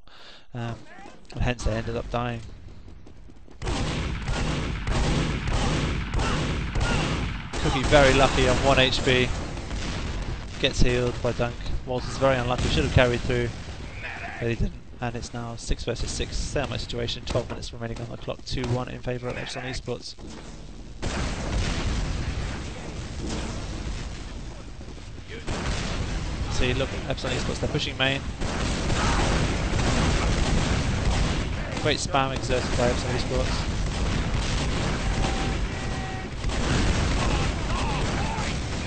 and hence they ended up dying. Cookie very lucky on 1 HP, gets healed by Dunk. Walter's very unlucky, should have carried through, but he didn't. And it's now 6 versus 6, stalemate situation, 12 minutes remaining on the clock, 2-1 in favour of Epsilon Esports. See, look at Epsilon Esports, they're pushing main. Great spam exerted by Epsilon Esports.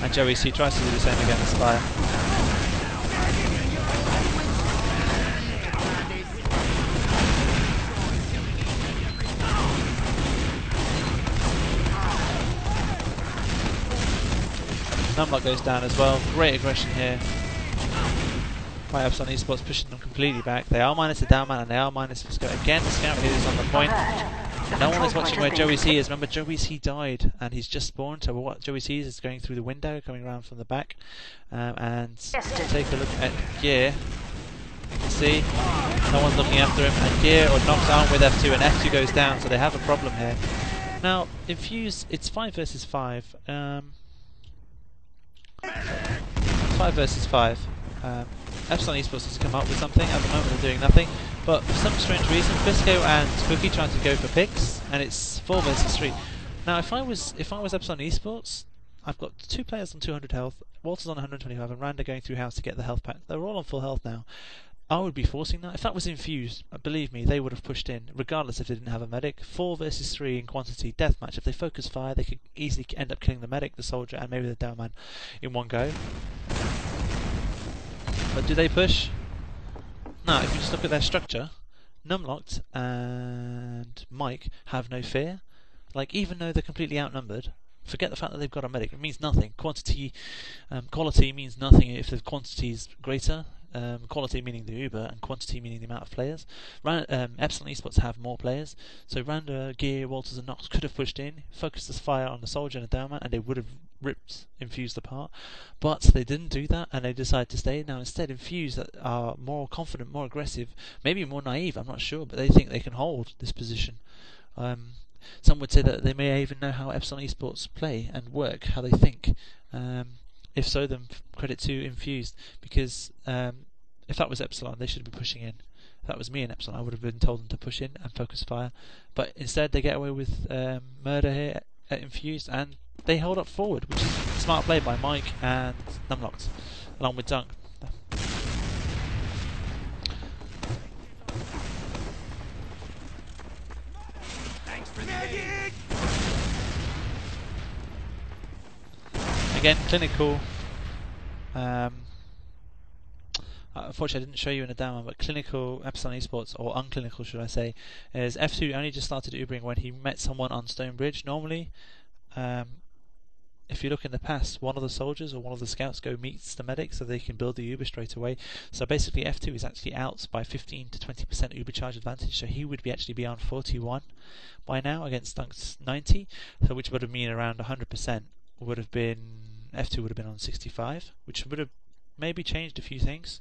And Joey C tries to do the same again as Spire. Numlock goes down as well. Great aggression here by Epsilon Esports, pushing them completely back. They are minus the down man and they are minus for Scout. Again, the Scout is on the point. No one is watching where Joey C is. Remember, Joey C died and he's just spawned, so what Joey C is going through the window, coming around from the back. And take a look at Gear. You can see no one's looking after him, and Gear knocks out with F2, and F2 goes down, so they have a problem here. Now, Infused, it's 5 versus 5. 5 versus 5. Epsilon Esports has come up with something. At the moment they're doing nothing, but for some strange reason Bisco and Cookie trying to go for picks, and it's 4 versus 3. Now if I was Epsilon Esports, I've got 2 players on 200 health, Walter's on 125, and Randa going through house to get the health pack. They're all on full health now. I would be forcing that. If that was Infused, believe me, they would have pushed in, regardless if they didn't have a medic. 4 versus 3 in quantity, deathmatch. If they focus fire, they could easily end up killing the medic, the soldier, and maybe the down man in one go. But do they push? No, if you just look at their structure, Numlocked and Mike have no fear. Like, even though they're completely outnumbered, forget the fact that they've got a medic. It means nothing. Quality means nothing if the quantity is greater. Quality meaning the Uber, and quantity meaning the amount of players. Epsilon Esports have more players, so Randa, Gear, Walters and Nox could have pushed in, focused the fire on the soldier and the downman, and they would have ripped Infused apart. But they didn't do that, and they decided to stay. Now instead, Infused are more confident, more aggressive, maybe more naive, I'm not sure, but they think they can hold this position. Some would say that they may even know how Epsilon Esports play and work, how they think. If so, then credit to Infused, because if that was Epsilon, they should be pushing in. If that was me and Epsilon, I would have been told them to push in and focus fire. But instead, they get away with murder here at Infused, and they hold up forward, which is a smart play by Mike and Numlocked, along with Dunk. Thanks for the aid. Again, clinical. unfortunately I didn't show you in the down one, but clinical Epsilon Esports, or unclinical should I say, is F2 only just started Ubering when he met someone on Stonebridge. Normally, if you look in the past, one of the soldiers or one of the scouts go meets the medic so they can build the Uber straight away. So basically F2 is actually out by 15 to 20% Uber charge advantage, so he would actually be on 41 by now against Dunk's 90, so which would have mean around 100% would have been, F2 would have been on 65, which would have maybe changed a few things.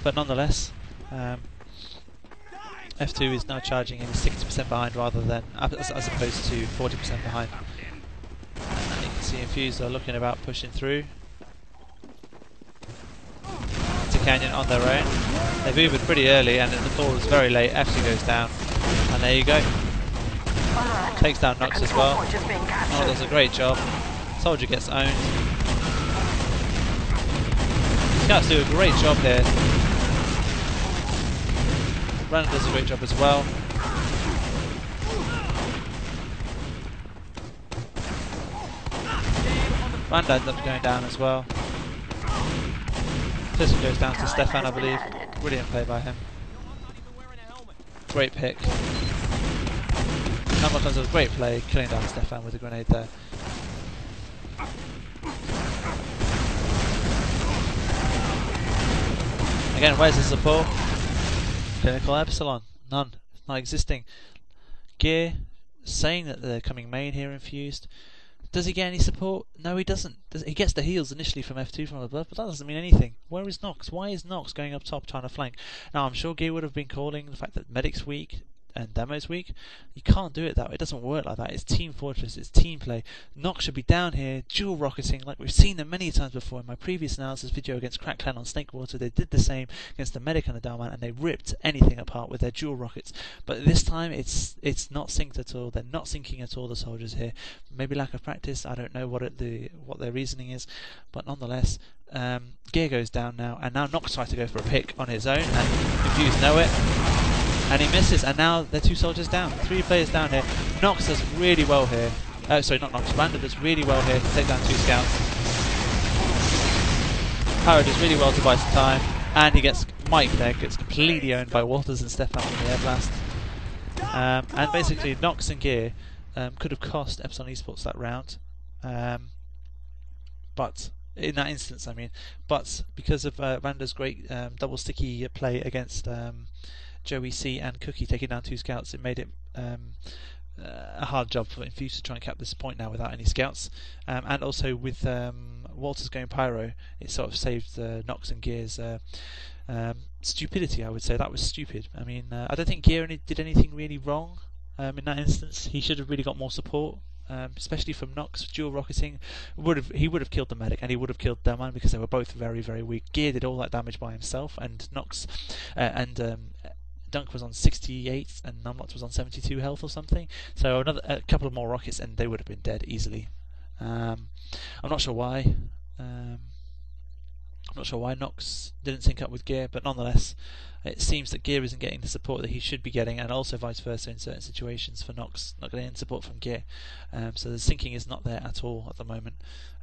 But nonetheless, F2 is now charging in 60% behind rather than, as opposed to 40% behind. And you can see Infused are looking about pushing through to Canyon on their own. They've Ubered pretty early and the call was very late. F2 goes down, and there you go. Takes down Nox as well. Oh, does a great job. Soldier gets owned. Scouts do a great job here. Brandon does a great job as well. Randa ends up going down as well. This one goes down to Stefan, I believe. Brilliant play by him. Great pick. Hamilton does a great play, killing down Stefan with a grenade there. Again, where's the support? Clinical Epsilon. None. Not existing. Gear saying that they're coming main here, Infused. Does he get any support? No, he doesn't. He gets the heals initially from F2 from above, but that doesn't mean anything. Where is Nox? Why is Nox going up top trying to flank? Now, I'm sure Gear would have been calling the fact that Medic's weak and Demo's weak. You can't do it that way. It doesn't work like that. It's Team Fortress. It's team play. Nox should be down here, dual rocketing, like we've seen them many times before. In my previous analysis video against Crack Clan on Snakewater, they did the same against the Medic and the Downman, and they ripped anything apart with their dual rockets. But this time, it's not synced at all. They're not syncing at all, the soldiers here. Maybe lack of practice. I don't know what their reasoning is, but nonetheless, Gear goes down now, and now Nox tries to go for a pick on his own, and Infused know it. And he misses, and now they're 2 soldiers down. 3 players down here. Nox does really well here. Sorry, not Nox. Randa does really well here to take down 2 scouts. Pyro does really well to buy some time. And he gets, Mike there gets completely owned by Walters and Stefan from the air blast. And basically, Nox and Gear could have cost Epsilon Esports that round. But in that instance, I mean. But because of Randa's great double sticky play against Joey C and Cookie taking down 2 scouts, it made it a hard job for Infused to try and cap this point now without any scouts. And also with Walters going Pyro, it sort of saved Nox and Gear's stupidity, I would say. That was stupid. I mean, I don't think Gear did anything really wrong in that instance. He should have really got more support. Especially from Nox, dual rocketing, he would have killed the medic and he would have killed Delman because they were both very, very weak. Gear did all that damage by himself, and Nox Dunk was on 68 and Numlock was on 72 health or something. So a couple of more rockets and they would have been dead easily. I'm not sure why. I'm not sure why Nox didn't sync up with Gear, but nonetheless, it seems that Gear isn't getting the support that he should be getting, and also vice versa in certain situations for Nox, not getting support from Gear. So the syncing is not there at all at the moment.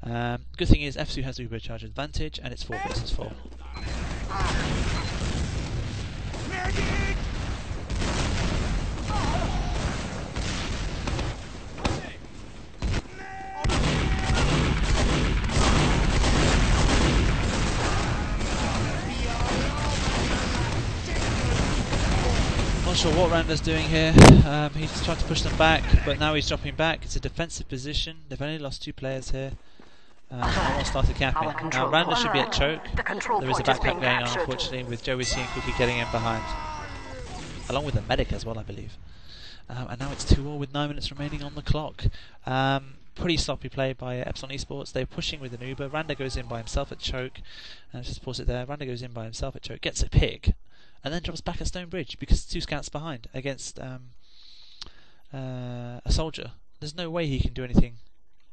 Good thing is F2 has Uber charge advantage, and it's 4 versus 4. Not sure what Randa's doing here. He's trying to push them back, but now he's dropping back. It's a defensive position. They've only lost 2 players here. Almost started capping. Now Randa should be at choke. There is a backpack going on, unfortunately, with Joey C and Cookie getting in behind, along with the medic as well, I believe. And now it's 2-all with 9 minutes remaining on the clock. Pretty sloppy play by Epsilon Esports. They're pushing with an Uber. Randa goes in by himself at choke. Just pause it there. Randa goes in by himself at choke, gets a pick, and then drops back at Stonebridge because 2 scouts behind against a soldier. There's no way he can do anything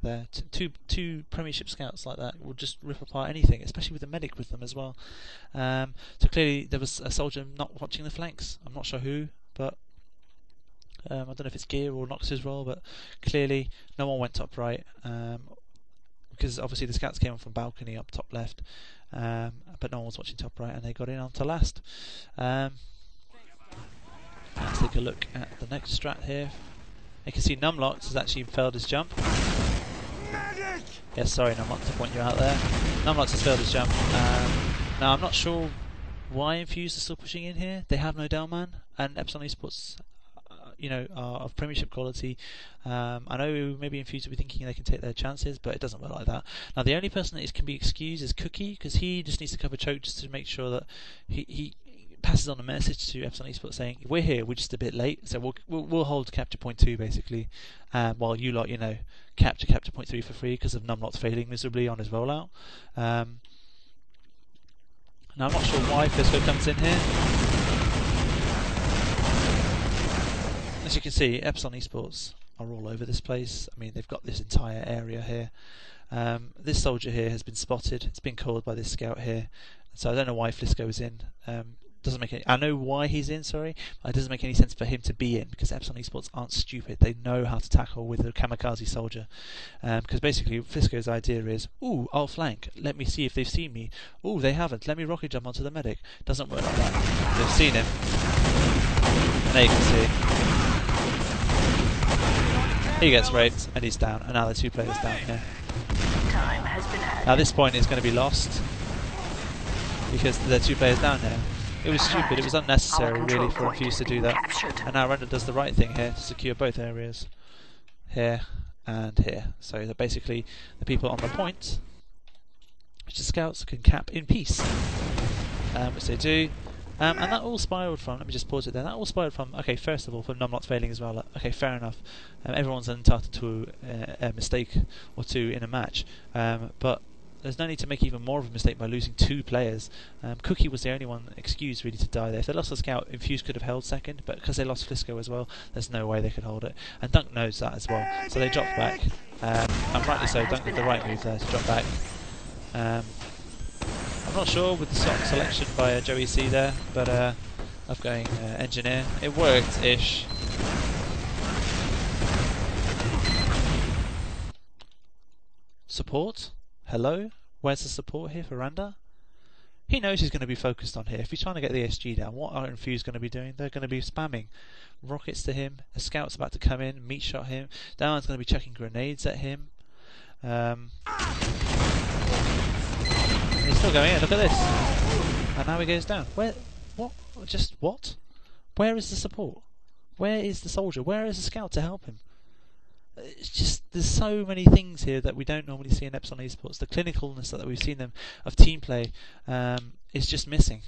there. Two Premiership scouts like that will just rip apart anything, especially with a medic with them as well. So clearly there was a soldier not watching the flanks. I'm not sure who, but I don't know if it's Gear or Nox's role, but clearly no one went top right. because obviously the scouts came on from balcony up top left, but no one was watching top right, and they got in onto last. Let's take a look at the next strat here. You can see Numlots has actually failed his jump. Yes, sorry Numlots, to point you out there. Numlots has failed his jump. Now I'm not sure why Infused is still pushing in here. They have no Delman, and Epsilon Esports, are of Premiership quality. I know maybe Infused will be thinking they can take their chances, but it doesn't work like that. Now the only person that can be excused is Cookie, because he just needs to cover choke just to make sure that he passes on a message to Epsilon Esports saying, we're here, we're just a bit late, so we'll hold capture point 2 basically, while you lot, capture point 3 for free because of Numlots failing miserably on his rollout. Now I'm not sure why Fisco comes in here. As you can see, Epsilon Esports are all over this place. I mean, they've got this entire area here. This soldier here has been spotted. It's been called by this scout here. So I don't know why Flisco is in. Doesn't make any. I know why he's in. Sorry, but it doesn't make any sense for him to be in because Epsilon Esports aren't stupid. They know how to tackle with a kamikaze soldier. Because basically, Flisco's idea is, "Ooh, I'll flank. Let me see if they've seen me. Ooh, they haven't. Let me rocket jump onto the medic." Doesn't work like that. They've seen him. And there you can see. He gets raped and he's down. And now the 2 players down here. Time has been added. Now this point is going to be lost because there are 2 players down here. It was stupid, it was unnecessary really for Infused to do that. And now Render does the right thing here to secure both areas. Here and here. So that basically the people on the point, which the scouts, can cap in peace. Which they do. And that all spiraled from, let me just pause it there, that all spiraled from, okay, first of all, from Numlots failing as well. Okay, fair enough. Everyone's entitled to a mistake or 2 in a match. But there's no need to make even more of a mistake by losing 2 players. Cookie was the only one excused really to die there. If they lost a scout, Infused could have held second, but because they lost Flisco as well, there's no way they could hold it. And Dunk knows that as well, so they dropped back. And rightly so, Dunk did the right move there to drop back. I'm not sure with the selection by Joey C there, but of going engineer, it worked-ish. Support? Hello? Where's the support here for Randa? He knows he's going to be focused on here. If he's trying to get the SG down, what are Infused going to be doing? They're going to be spamming rockets to him. A scout's about to come in, meat shot him. Darren's going to be chucking grenades at him. He's still going in, look at this. And now he goes down. Where? What? Just what? Where is the support? Where is the soldier? Where is the scout to help him? It's just, there's so many things here that we don't normally see in Epsilon Esports. The clinicalness that we've seen them of team play is just missing.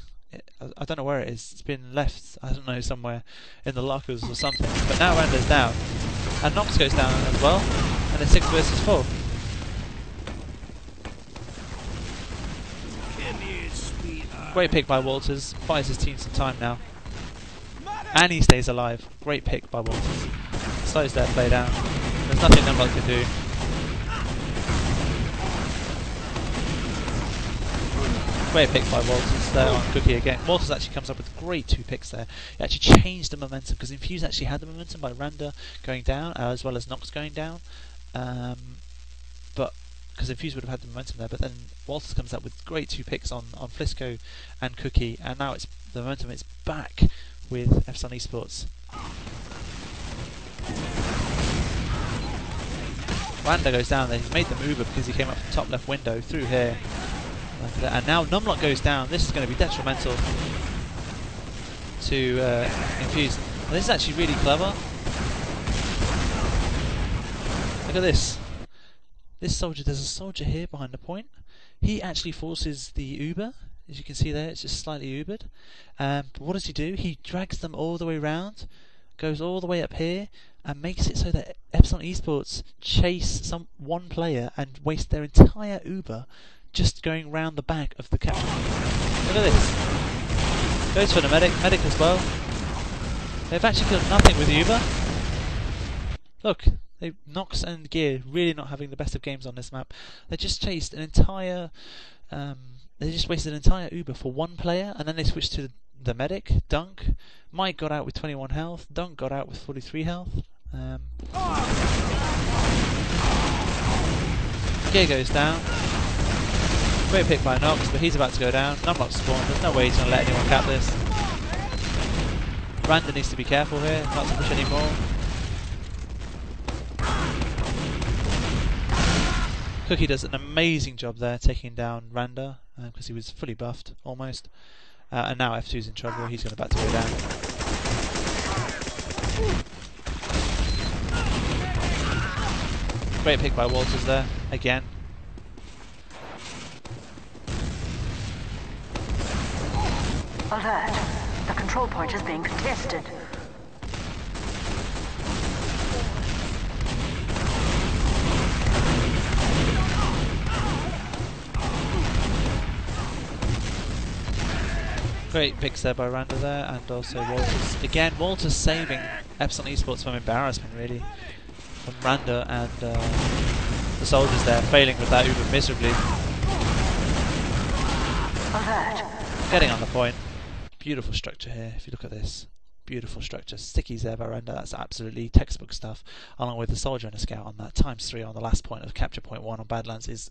I don't know where it is. It's been left, I don't know, somewhere in the lockers or something. But now Randa's down. And Nox goes down as well. And it's 6 versus 4. Great pick by Walters. Buys his team some time now. And he stays alive. Great pick by Walters. Slows their play down. There's nothing Numlock can do. Great pick by Walters there on Cookie again. Walters actually comes up with great 2 picks there. He actually changed the momentum because Infused actually had the momentum by Randa going down as well as Nox going down. But because Infused would have had the momentum there, but then Walters comes up with great 2 picks on Flisco and Cookie, and now it's the momentum is back with Epsilon Esports. Randa goes down there. He's made the mover because he came up from top left window through here. And now Numlock goes down. This is going to be detrimental to Infused. And this is actually really clever. Look at this. This soldier, there's a soldier here behind the point. He actually forces the Uber. As you can see there, it's just slightly Ubered. But what does he do? He drags them all the way around, goes all the way up here, and makes it so that Epsilon Esports chase one player and waste their entire Uber just going round the back of the capture. Look at this. Goes for the medic as well. They've actually killed nothing with Uber. Look, Nox and Gear really not having the best of games on this map. They just chased an entire. They just wasted an entire Uber for one player, and then they switched to the medic, Dunk. Mike got out with 21 health. Dunk got out with 43 health. Gear goes down. Great pick by Nox, but he's about to go down. Numlock spawned. There's no way he's going to let anyone cap this. Randa needs to be careful here, not to push anymore. Cookie does an amazing job there taking down Randa because he was fully buffed almost. And now F2's in trouble, he's about to go down. Great pick by Walters there, again. Alert. The control point is being contested. Great picks there by Randa there, and also Walters. Again, Walters saving Epsilon Esports from embarrassment, really. From Randa and the soldiers there, failing with that uber miserably. Alert. Getting on the point. Beautiful structure here, if you look at this. Beautiful structure. Stickies there by Randa, that's absolutely textbook stuff. Along with the soldier and a scout on that. ×3 on the last point of capture point 1 on Badlands is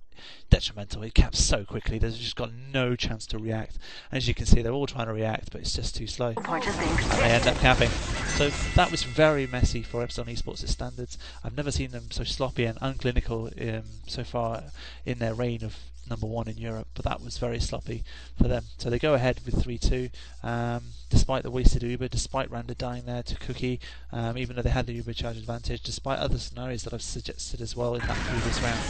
detrimental. It caps so quickly, there's just got no chance to react. And as you can see, they're all trying to react, but it's just too slow. Point is being And contested. they end up capping. So that was very messy for Epsilon Esports' standards. I've never seen them so sloppy and unclinical so far in their reign of #1 in Europe, but that was very sloppy for them. So they go ahead with 3-2, despite the wasted Uber, despite Randa dying there to Cookie, even though they had the Uber charge advantage, despite other scenarios that I've suggested as well in that previous round.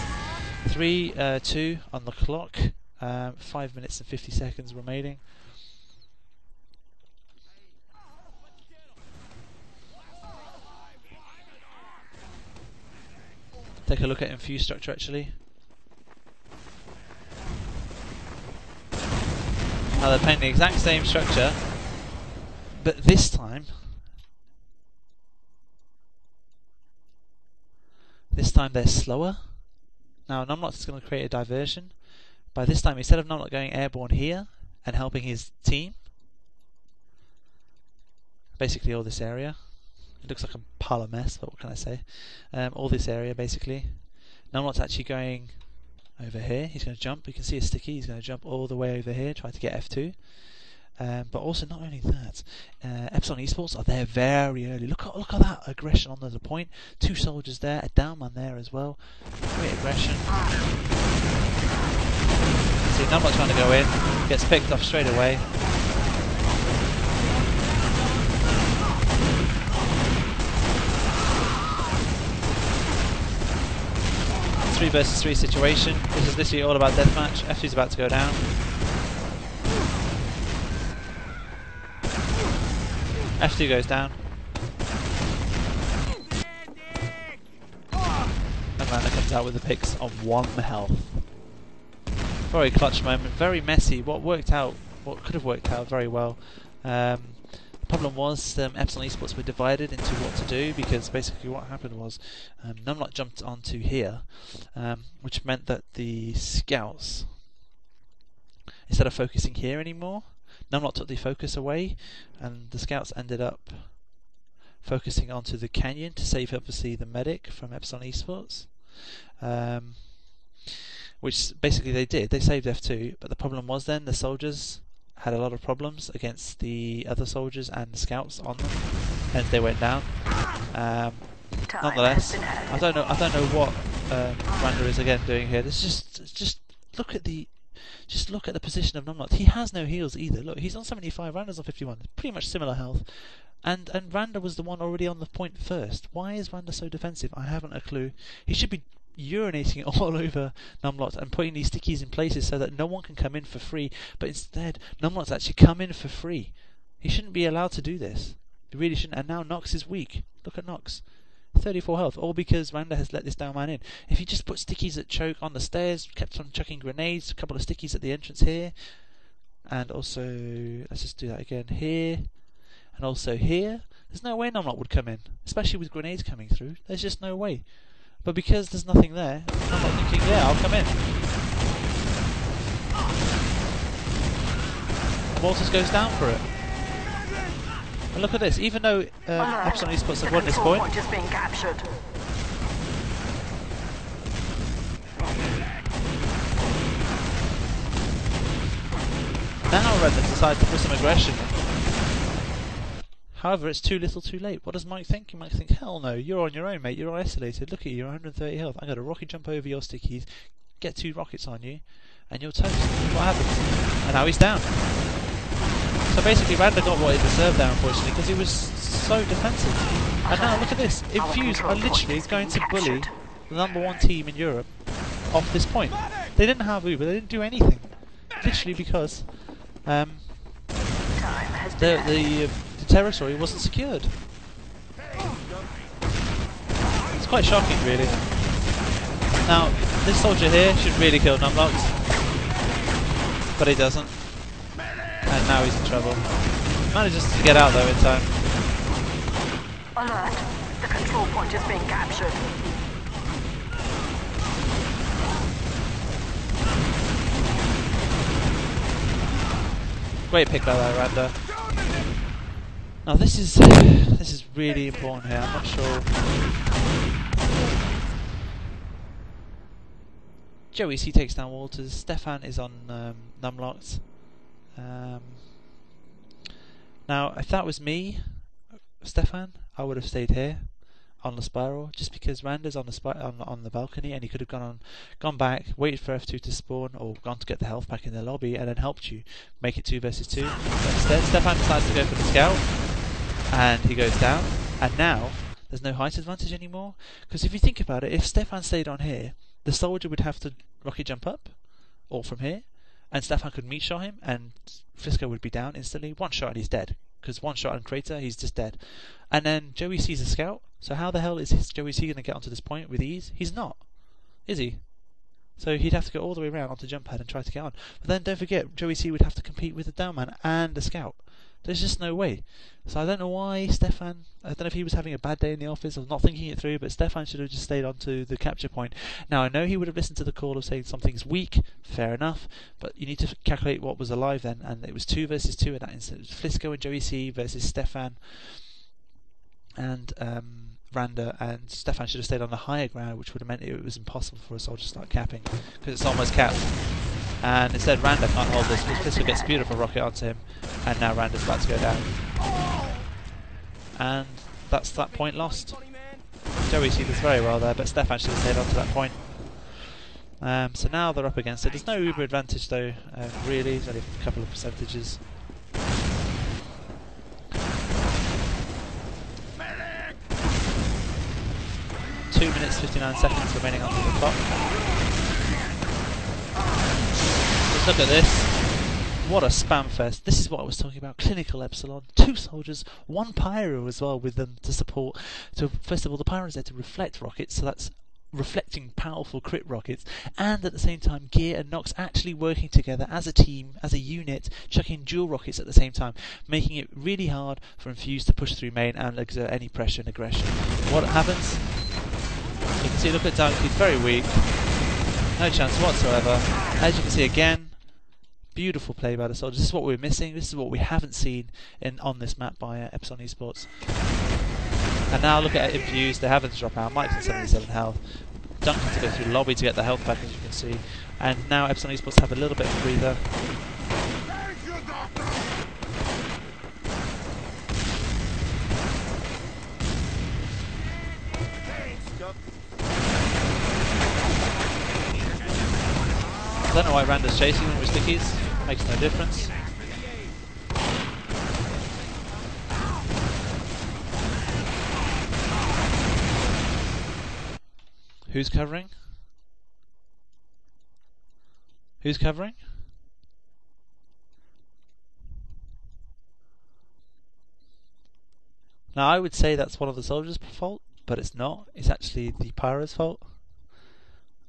3-2 on the clock, 5 minutes and 50 seconds remaining. Take a look at Infused structure actually. Now they're playing the exact same structure, but this time they're slower. Now Numlock is going to create a diversion. By this time, instead of Numlock going airborne here and helping his team, basically all this area, it looks like a pile of mess, but what can I say? All this area basically. Numlock's actually going over here. He's going to jump. You can see a sticky. He's going to jump all the way over here, try to get F2. But also, not only that, Epsilon Esports are there very early. Look at that aggression on the point. 2 soldiers there, a down man there as well. Great aggression. See, Numlock trying to go in, gets picked off straight away. Three versus 3 situation. This is literally all about deathmatch. F2's about to go down. F2 goes down. And Randa comes out with the picks on 1 health. Very clutch moment, very messy. What could have worked out very well. The problem was Epsilon Esports were divided into what to do, because basically what happened was Numlock jumped onto here, which meant that the scouts, instead of focusing here anymore, Numlock took the focus away, and the scouts ended up focusing onto the canyon to save obviously the medic from Epsilon Esports, which basically they did. They saved F2, but the problem was then the soldiers had a lot of problems against the other soldiers and the scouts on them, and they went down. Nonetheless, I don't know what Randa is again doing here. This just look at the position of Numlock. He has no heals either. Look, he's on 75, Randa's on 51. Pretty much similar health. And Randa was the one already on the point first. Why is Randa so defensive? I haven't a clue. He should be urinating all over Numlock and putting these stickies in places so that no one can come in for free. But instead, Numlock's actually come in for free. He shouldn't be allowed to do this. He really shouldn't. And now Nox is weak. Look at Nox. 34 health, all because Randa has let this down man in. If he just put stickies at choke on the stairs, kept on chucking grenades, a couple of stickies at the entrance here, and also, let's just do that again, here, and also here, there's no way Numlock would come in, especially with grenades coming through. There's just no way. But because there's nothing there, Numlock thinking, yeah, I'll come in. Walters goes down for it. And look at this, even though Epsilon Esports have won this point, is being captured. Render decides to put some aggression in. However, it's too little too late. What does Mike think? He might think, hell no, you're on your own, mate, you're isolated. Look at you, you're 130 health. I'm going to rocket jump over your stickies, get 2 rockets on you, and you're toast. What happens? And now he's down. So basically, Randa got what he deserved there, unfortunately, because he was so defensive. And now look at this. Infused are literally going to bully the #1 team in Europe off this point. They didn't have Uber, they didn't do anything. Literally because the territory wasn't secured. It's quite shocking, really. Now, this soldier here should really kill Numlocked, but he doesn't. And now he's in trouble. Manages to get out though in time. Alert! The control point is being captured. Great pick by that Randa. Now this is really important here. I'm not sure. Joey C takes down Walters. Stefan is on Numlocked. Now, if that was me, Stefan, I would have stayed here on the spiral, just because Randa's on the balcony, and he could have gone back, waited for F2 to spawn, or gone to get the health back in the lobby, and then helped you make it 2 versus 2. But instead, Stefan decides to go for the scout, and he goes down. And now there's no height advantage anymore, because if you think about it, if Stefan stayed on here, the soldier would have to rocket jump up, or from here, and Stefan could meat shot him, and Flisco would be down instantly. 1 shot and he's dead. Because 1 shot on Crater, he's just dead. And then Joey sees a scout. So how the hell is Joey C going to get onto this point with ease? He's not. Is he? So he'd have to go all the way around onto jump pad and try to get on. But then don't forget, Joey C would have to compete with the downman and the scout. There's just no way. So I don't know why Stefan, I don't know if he was having a bad day in the office or not thinking it through, but Stefan should have just stayed on to the capture point. Now I know he would have listened to the call of saying something's weak, fair enough, but you need to calculate what was alive then, and it was 2 versus 2 in that instant. It was Flisco and Joey C versus Stefan and Randa, and Stefan should have stayed on the higher ground, which would have meant it was impossible for a soldier to start capping, because it's almost capped. And instead Randa can't hold this, because Flisco gets a beautiful rocket onto him, and now Randa's about to go down. And that's that point lost. Joey C does very well there, but Stefan should have stayed on to that point. So now they're up against it. There's no Uber advantage though, really, there's only a couple of percentages. Medic! 2 minutes 59 seconds remaining on the clock. Just look at this. What a spam fest. This is what I was talking about. Clinical Epsilon. 2 soldiers, 1 pyro as well with them to support. So first of all, the pyro is there to reflect rockets, so that's reflecting powerful crit rockets, and at the same time Gear and Nox actually working together as a team, as a unit, chucking dual rockets at the same time, making it really hard for Infused to push through main and exert any pressure and aggression. What happens? You can see, look at Dunk, he's very weak. No chance whatsoever. As you can see again, beautiful play by the soldiers. This is what we're missing. This is what we haven't seen on this map by Epsilon Esports. And now look at Infused. They haven't dropped out. Mike's at 77 health. Duncan to go through the lobby to get the health back, as you can see. And now Epsilon Esports have a little bit of a breather. I don't know why Randa's chasing them with stickies. Makes no difference. Who's covering? Who's covering? Now I would say that's one of the soldiers' fault, but it's not. It's actually the pyro's fault.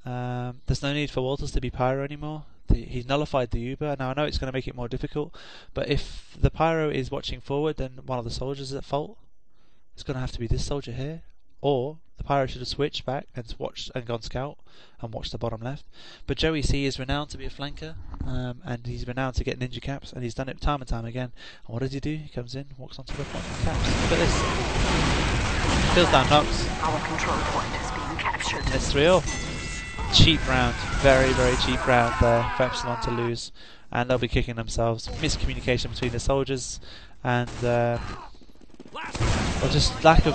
There's no need for Walters to be pyro anymore. He's nullified the Uber. Now I know it's going to make it more difficult, but if the pyro is watching forward, then one of the soldiers is at fault. It's going to have to be this soldier here, or the pyro should have switched back and watched and gone scout and watched the bottom left. But Joey C is renowned to be a flanker, and he's renowned to get ninja caps, and he's done it time and time again. And what does he do? He comes in, walks onto the point and caps. Look at this. Kills down Nox. Our control point is being captured. It's 3-0. Cheap round, very, very cheap round there for Epsilon to lose. and they'll be kicking themselves. Miscommunication between the soldiers, and or just lack of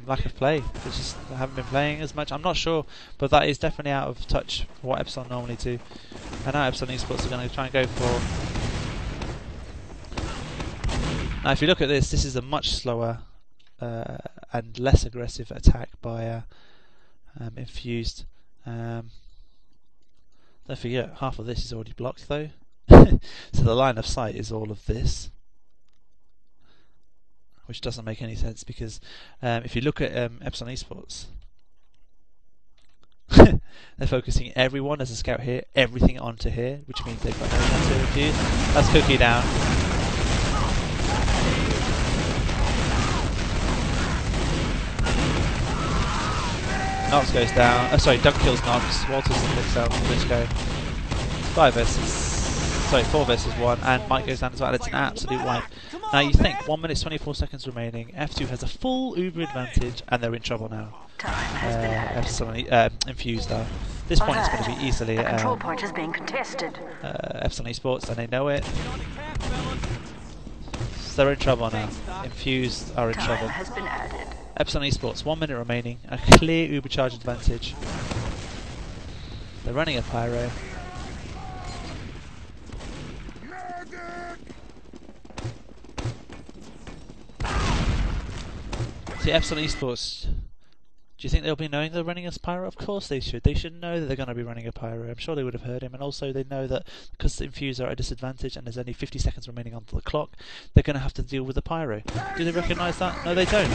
lack of play. They just haven't been playing as much. I'm not sure, but that is definitely out of touch for what Epsilon normally do. And now Epsilon Esports are going to try and go for. Now, if you look at this, this is a much slower and less aggressive attack by Infused. Don't forget, half of this is already blocked though. So the line of sight is all of this, which doesn't make any sense because if you look at Epsilon Esports, they're focusing everyone as a scout here, everything onto here, which means they've got no chance to refuse. That's Cookie down. Nox goes down. Sorry, Dunk kills Nox. Walters picks out Flisco. 4 versus 1, and Mike goes down as well. It's an absolute wipe. Now you think 1 minute 24 seconds remaining. F2 has a full Uber advantage, and they're in trouble now. Epsilon Infused are. This point is going to be easily control point is being contested. Epsilon Esports, and they know it. So they're in trouble now. Infused are in trouble. Has been added. Epsilon Esports, 1 minute remaining, a clear Uber charge advantage. They're running a pyro. See, Epsilon Esports, do you think they'll be knowing they're running a pyro? Of course they should. They should know that they're going to be running a pyro. I'm sure they would have heard him, and also they know that because the Infused are at a disadvantage and there's only 50 seconds remaining on the clock, they're going to have to deal with the pyro. Do they recognise that? No, they don't.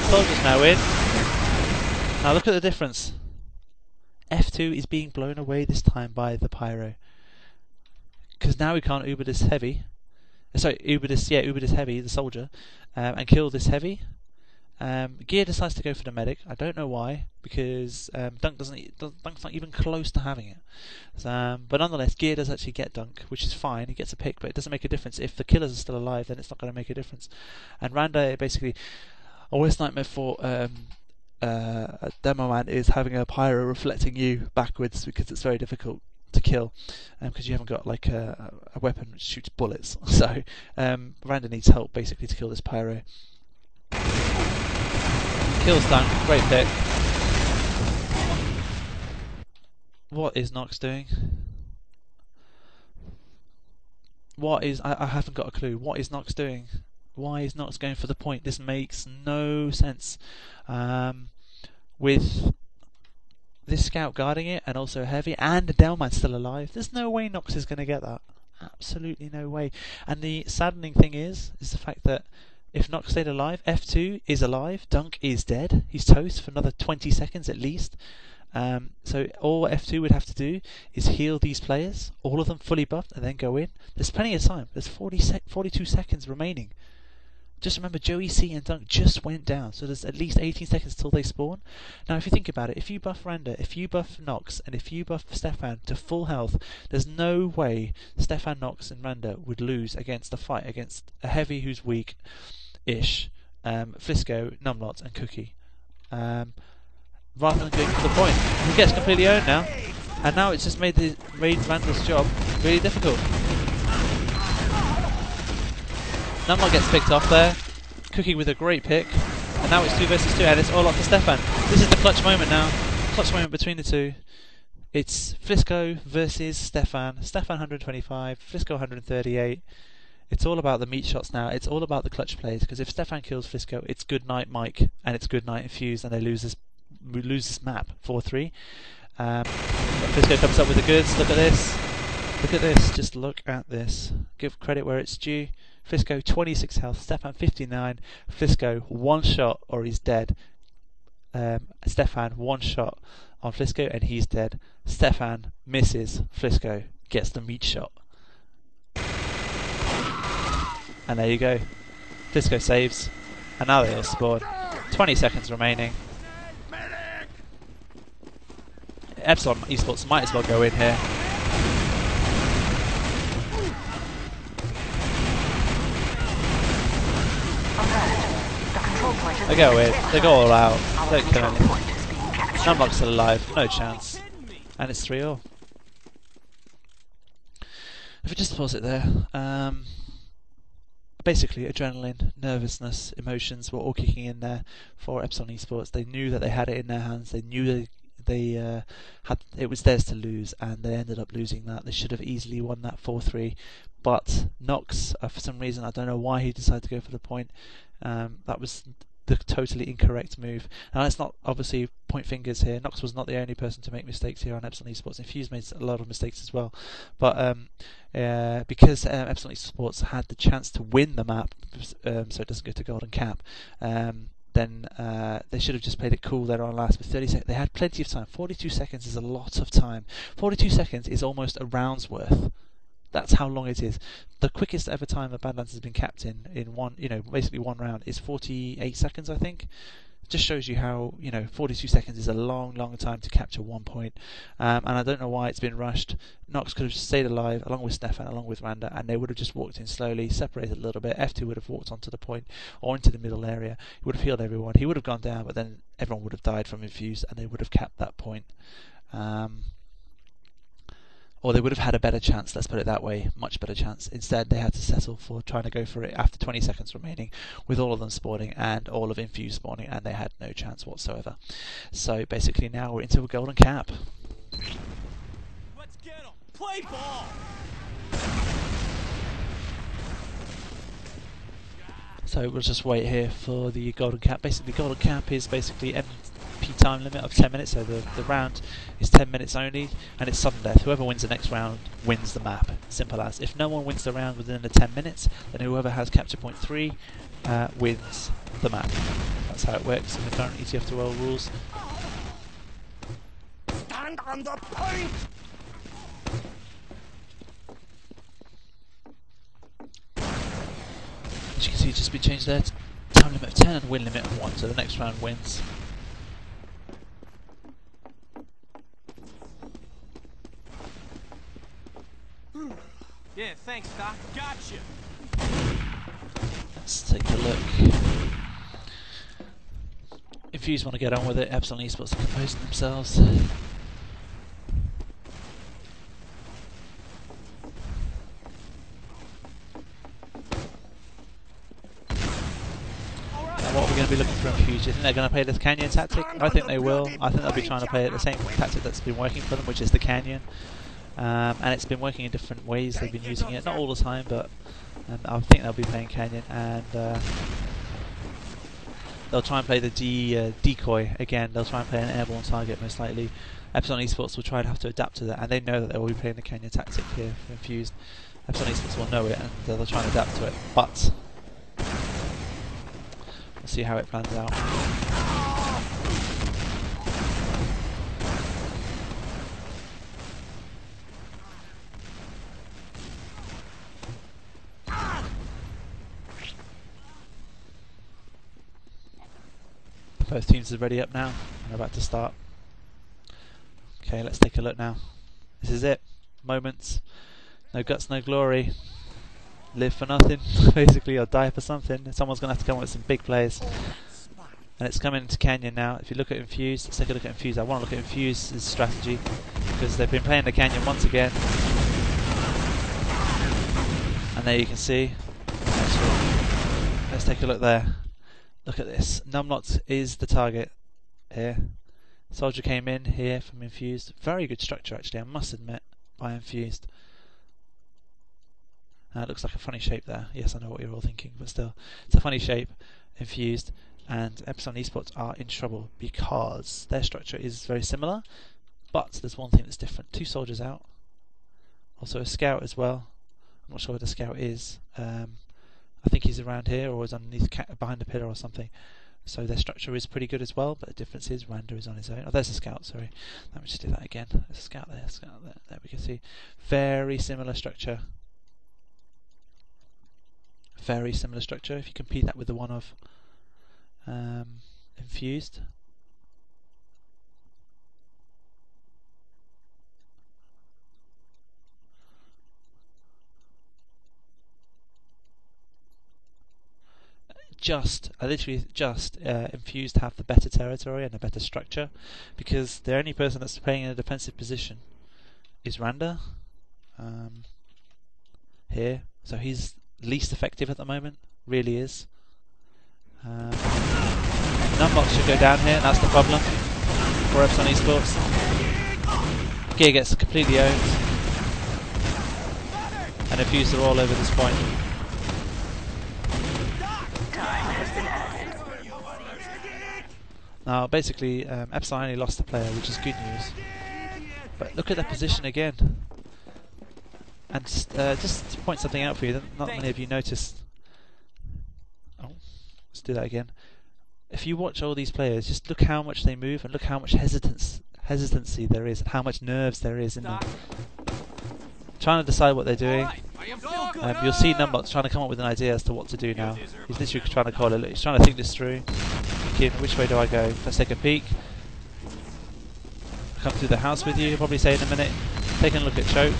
Soldiers now in. Now look at the difference. F2 is being blown away this time by the pyro, because now we can't Uber this heavy. Uber this heavy, the soldier, and kill this heavy. Gear decides to go for the medic. I don't know why, because Dunk's not even close to having it. But nonetheless, Gear does actually get Dunk, which is fine. He gets a pick, but it doesn't make a difference. If the killers are still alive, then it's not going to make a difference. And Randa, basically, a worst nightmare for a demo man is having a pyro reflecting you backwards, because it's very difficult to kill, because you haven't got like a weapon which shoots bullets. So Randa needs help basically to kill this pyro. Kills Dunk, great pick. What is Nox doing? I haven't got a clue. What is Nox doing? Why is Nox going for the point? This makes no sense. With this scout guarding it, and also heavy, and the Delman still alive, there's no way Nox is going to get that. Absolutely no way. And the saddening thing is the fact that if Nox stayed alive, F2 is alive, Dunk is dead. He's toast for another 20 seconds at least. So all F2 would have to do is heal these players, all of them fully buffed, and then go in. There's plenty of time. There's 42 seconds remaining. Just remember, Joey C and Dunk just went down, so there's at least 18 seconds till they spawn. Now, if you think about it, if you buff Randa, if you buff Nox, and if you buff Stefan to full health, there's no way Stefan, Nox, and Randa would lose against a fight against a heavy who's weak-ish, Flisco, Numlot, and Cookie. Rather than going for the point, he gets completely owned now, and now it's just made Randa's job really difficult. Numlot gets picked off there, Cookie with a great pick, and now it's 2 versus 2, and it's all up to Stefan. This is the clutch moment now, clutch moment between the two. It's Flisco versus Stefan. Stefan 125, Flisco 138. It's all about the meat shots now. It's all about the clutch plays, because if Stefan kills Flisco, it's good night Mike, and it's good night Infused, and they lose this map 4-3. Flisco comes up with the goods. Look at this. Look at this. Just look at this. Give credit where it's due. Flisco 26 health, Stefan 59. Flisco 1 shot or he's dead. Stefan 1 shot on Flisco and he's dead. Stefan misses. Flisco gets the meat shot. And there you go. Flisco saves. And now they all spawn. 20 seconds remaining. Epsilon Esports might as well go in here. They go in, they go all out, don't kill anything. Numlock's still alive, no chance. And it's 3-all. If I just pause it there, basically adrenaline, nervousness, emotions were all kicking in there for Epsilon Esports. They knew that they had it in their hands. They knew they had it was theirs to lose, and they ended up losing that. They should have easily won that 4-3, but Nox, for some reason, I don't know why he decided to go for the point. That was the totally incorrect move. And let's not obviously point fingers here. Nox was not the only person to make mistakes here on Epsilon Esports. Infused made a lot of mistakes as well, but because Epsilon Esports had the chance to win the map, so it doesn't go to golden cap, then they should have just played it cool there on last with 30 seconds. They had plenty of time. 42 seconds is a lot of time. 42 seconds is almost a round's worth. That's how long it is. The quickest ever time a Badlands has been capped in one, basically one round is 48 seconds, I think. It just shows you how, 42 seconds is a long, long time to capture 1 point. And I don't know why it's been rushed. Nox could have stayed alive, along with Stefan, along with Randa, and they would have just walked in slowly, separated a little bit. F2 would have walked onto the point, or into the middle area. He would have healed everyone. He would have gone down, but then everyone would have died from Infused, and they would have capped that point. Or they would have had a better chance, let's put it that way, much better chance. Instead, they had to settle for trying to go for it after 20 seconds remaining, with all of them spawning and all of Infused spawning, and they had no chance whatsoever. So basically now we're into a golden cap. Let's get him. Play ball. So we'll just wait here for the golden cap. Basically, golden cap is basically MP time limit of 10 minutes, so the round is 10 minutes only, and it's sudden death. Whoever wins the next round wins the map. Simple as. If no one wins the round within the 10 minutes, then whoever has capture point 3 wins the map. That's how it works in the current ETF2L rules. Stand on the point. As you can see, it's just been changed there to time limit of 10 and win limit of 1, so the next round wins. Yeah, thanks, Doc. Gotcha. Let's take a look. Infused want to get on with it. Epsilon Esports are composing themselves. What are we going to be looking for in Infused? Do you think they're going to play this Canyon tactic? I think they will. I think they'll be trying to play the same tactic that's been working for them, which is the Canyon. And it's been working in different ways. They've been using it, not all the time, but I think they'll be playing Canyon, and they'll try and play the decoy again. They'll try and play an airborne target most likely. Epsilon Esports will try and have to adapt to that, and they know that they will be playing the Canyon tactic here for Infused. Epsilon Esports will know it, and they'll try and adapt to it, but we'll see how it plans out. Both teams are ready up now and about to start. Okay, let's take a look now. This is it. Moments. No guts, no glory. Live for nothing, basically, or die for something. Someone's going to have to come up with some big plays. And it's coming into Canyon now. If you look at Infused, let's take a look at Infused. I want to look at Infused's strategy, because they've been playing the Canyon once again. And there you can see. Let's take a look there. Look at this. Numnot is the target here. Soldier came in here from Infused. Very good structure, actually, I must admit, by Infused. It looks like a funny shape there. Yes, I know what you're all thinking, but still. It's a funny shape, Infused. And Epsilon Esports are in trouble because their structure is very similar, but there's one thing that's different. 2 soldiers out. Also a scout as well. I'm not sure where the scout is. I think he's around here, or is underneath behind a pillar or something. So their structure is pretty good as well, but the difference is Randa is on his own. Oh, there's a scout, sorry. Let me just do that again. There's a scout there, scout there. There we can see. Very similar structure. Very similar structure. If you compare that with the one of Infused. Literally just Infused have the better territory and a better structure, because the only person that's playing in a defensive position is Randa. here, so he's least effective at the moment, really is. Numlock should go down here, and that's the problem for Epsilon Esports. Gear gets completely owned, and Infused are all over this point. Now basically Epsilon only lost a player, which is good news, but look at their position again. And just to point something out for you that not many of you noticed. Oh, let's do that again. If you watch all these players, just look how much they move and look how much hesitancy there is and how much nerves there is in them. Trying to decide what they're doing. You'll see Numlock trying to come up with an idea as to what to do now. He's literally trying to call it. He's trying to think this through. Thinking, which way do I go? Let's take a peek. Come through the house with you, he'll probably say in a minute. Taking a look at Choke.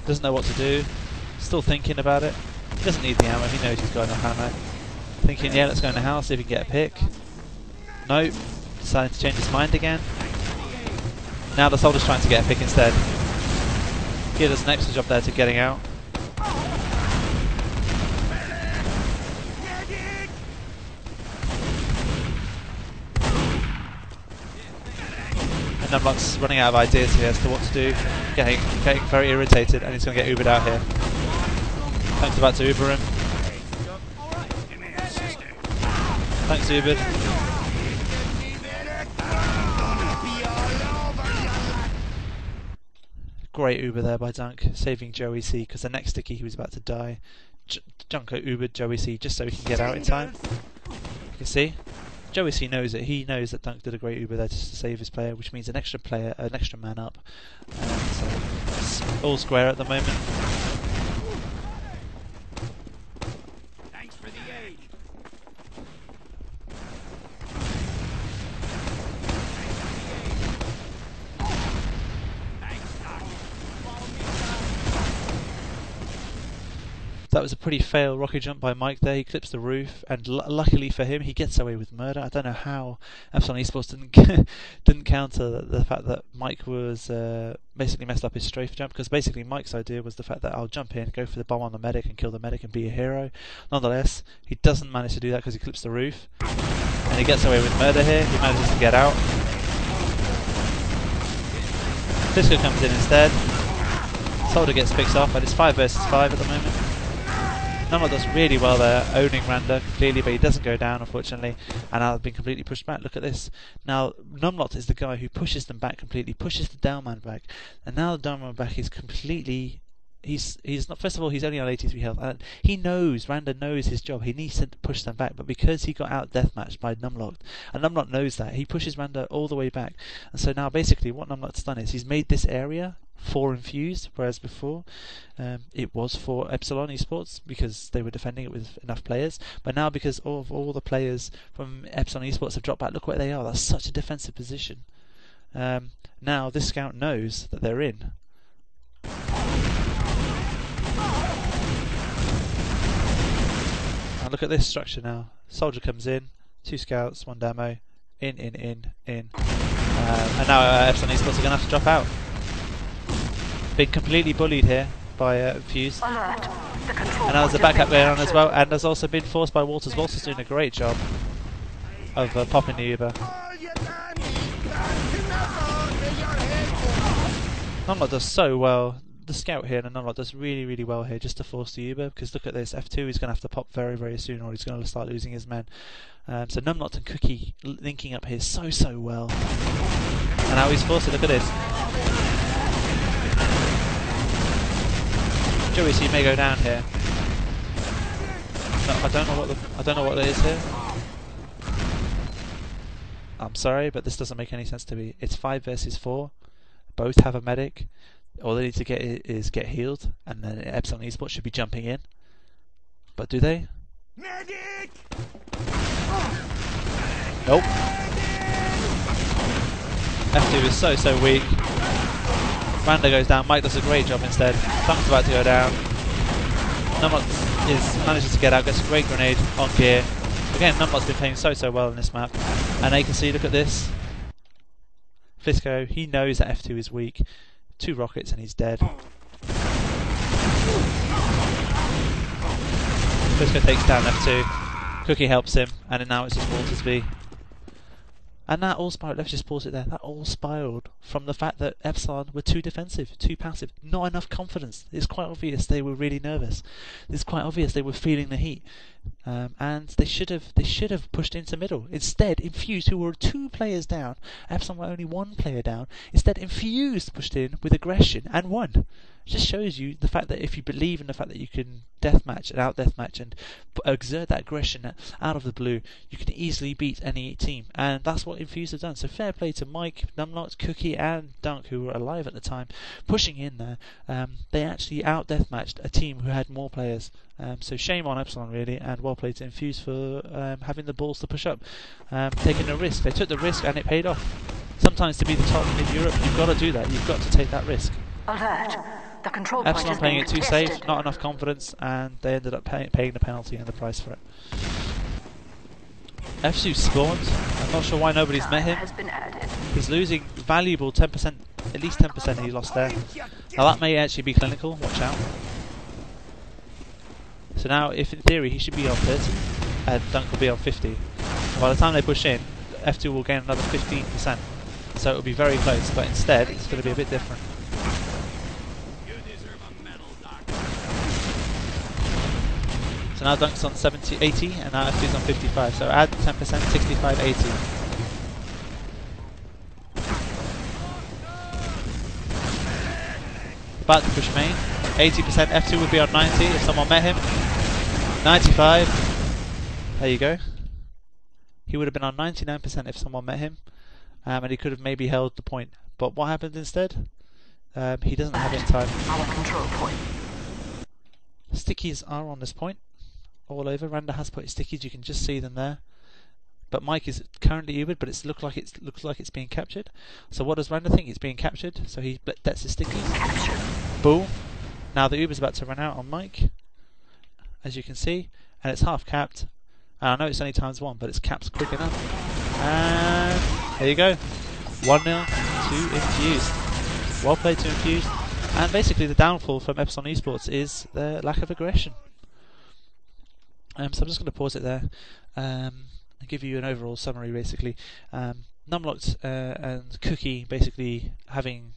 Doesn't know what to do. Still thinking about it. Doesn't need the ammo, he knows he's got enough ammo. Thinking, yeah, let's go in the house, see if we can get a pick. Nope. Deciding to change his mind again. Now the soldier's trying to get a pick instead. Gear does an extra job there to getting out. And Numlock's running out of ideas here as to what to do. Getting very irritated, and he's going to get Ubered out here. Thanks about to Uber him. Thanks Ubered. Great Uber there by Dunk, saving Joey C, because the next sticky he was about to die. Junko Ubered Joey C just so he can get out in time. You can see, Joey C knows it. He knows that Dunk did a great Uber there just to save his player, which means an extra player, an extra man up. So it's all square at the moment. That was a pretty fail rocket jump by Mike there. He clips the roof, and luckily for him, he gets away with murder. I don't know how Epsilon Esports didn't counter the fact that Mike was basically messed up his strafe jump, because basically Mike's idea was the fact that I'll jump in, go for the bomb on the medic, and kill the medic and be a hero. Nonetheless, he doesn't manage to do that because he clips the roof, and he gets away with murder here. He manages to get out. Fisco comes in instead. Soldier gets picked off, and it's 5 versus 5 at the moment. Numlock does really well there, owning Randa completely, but he doesn't go down, unfortunately, and now been completely pushed back. Look at this. Now, Numlock is the guy who pushes them back completely, pushes the down man back, and now the down man back is completely... He's not. First of all, he's only on 83 health, and he knows, Randa knows his job. He needs to push them back, but because he got out deathmatched by Numlock, and Numlock knows that, he pushes Randa all the way back. And so now, basically, what Numlock's done is he's made this area for Infused, whereas before it was for Epsilon Esports because they were defending it with enough players. But now, because of all the players from Epsilon Esports have dropped back, look where they are. That's such a defensive position. Now this scout knows that they're in. And look at this structure now. Soldier comes in, 2 scouts, 1 demo, in. And now Epsilon Esports are going to have to drop out. Been completely bullied here by Infused. And now there's a backup going on as well, and has also been forced by Walters. Walters doing a great job of popping the Uber. Numlock does so well. The scout here and Numlock does really well here just to force the Uber, because look at this, F2 is going to have to pop very soon or he's going to start losing his men. So Numlock and Cookie linking up here so well. And now he's forced it. Look at this. Joey C may go down here. No, I don't know what it is here. I'm sorry, but this doesn't make any sense to me. It's 5 versus 4. Both have a medic. All they need to get is get healed, and then Epsilon Esports should be jumping in. But do they? Medic! Nope. F2 is so weak. Randa goes down. Mike does a great job instead. Dunk's about to go down. Numlock manages to get out, gets a great grenade on gear. Again, Numlock's been playing so well in this map. And now you can see, look at this. Flisco, he knows that F2 is weak. 2 rockets and he's dead. Flisco takes down F2. Cookie helps him, and then now it's just Walters V. And that all spiraled, let's just pause it there, that all spiraled from the fact that Epsilon were too defensive, too passive, not enough confidence. It's quite obvious they were really nervous. It's quite obvious they were feeling the heat. And they should have pushed into middle. Instead, Infused, who were 2 players down, Epsilon were only 1 player down, instead Infused pushed in with aggression and won. It just shows you the fact that if you believe in the fact that you can deathmatch and out-deathmatch and exert that aggression out of the blue, you can easily beat any team. And that's what Infused have done. So fair play to Mike, Numlock, Cookie and Dunk, who were alive at the time, pushing in there. They actually out-deathmatched a team who had more players. So shame on Epsilon really, and well played to Infuse for having the balls to push up, taking a risk. They took the risk and it paid off. Sometimes to be the top in Europe, you've got to do that. You've got to take that risk. Alert. The control point Epsilon is playing being it too contested. safe, not enough confidence, and they ended up paying the penalty and the price for it. F2 spawned. I'm not sure why nobody's met him. Has been added. He's losing valuable 10%, at least 10% he lost there. Now that may actually be clinical, watch out. So now, if in theory he should be on 30, and Dunk will be on 50. By the time they push in, F2 will gain another 15%. So it will be very close, but instead it's going to be a bit different. So now Dunk's on 80, and now F2's on 55. So add 10%, 65, 80. About to push main. 80%, F2 would be on 90 if someone met him. 95. There you go. He would have been on 99% if someone met him. And he could have maybe held the point. But what happened instead? He doesn't have it in time. Our control point. Stickies are on this point. All over. Randa has put his stickies, you can just see them there. But Mike is currently Ubered, but it looks like it's being captured. So what does Randa think? It's being captured. So he bets his stickies. Captured. Boom. Now the Uber's about to run out on Mike, as you can see, and it's half capped. And I know it's only ×1, but it's capped quick enough. And there you go. 1-0 to Infused. Well played to Infused. And basically the downfall from Epsilon Esports is their lack of aggression. So I'm just going to pause it there and give you an overall summary basically. Numlocked and Cookie basically having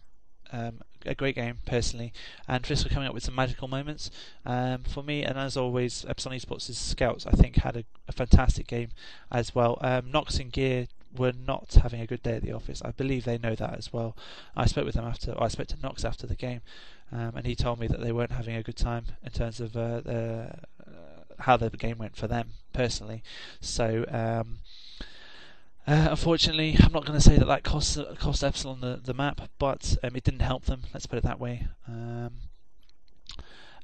a great game personally, and Frisco coming up with some magical moments for me, and as always Epsilon Esports' scouts I think had a fantastic game as well. Nox and Gear were not having a good day at the office. I believe they know that as well. I spoke with them I spoke to Nox after the game, and he told me that they weren't having a good time in terms of how the game went for them personally. So unfortunately, I'm not going to say that cost Epsilon the map, but it didn't help them, let's put it that way.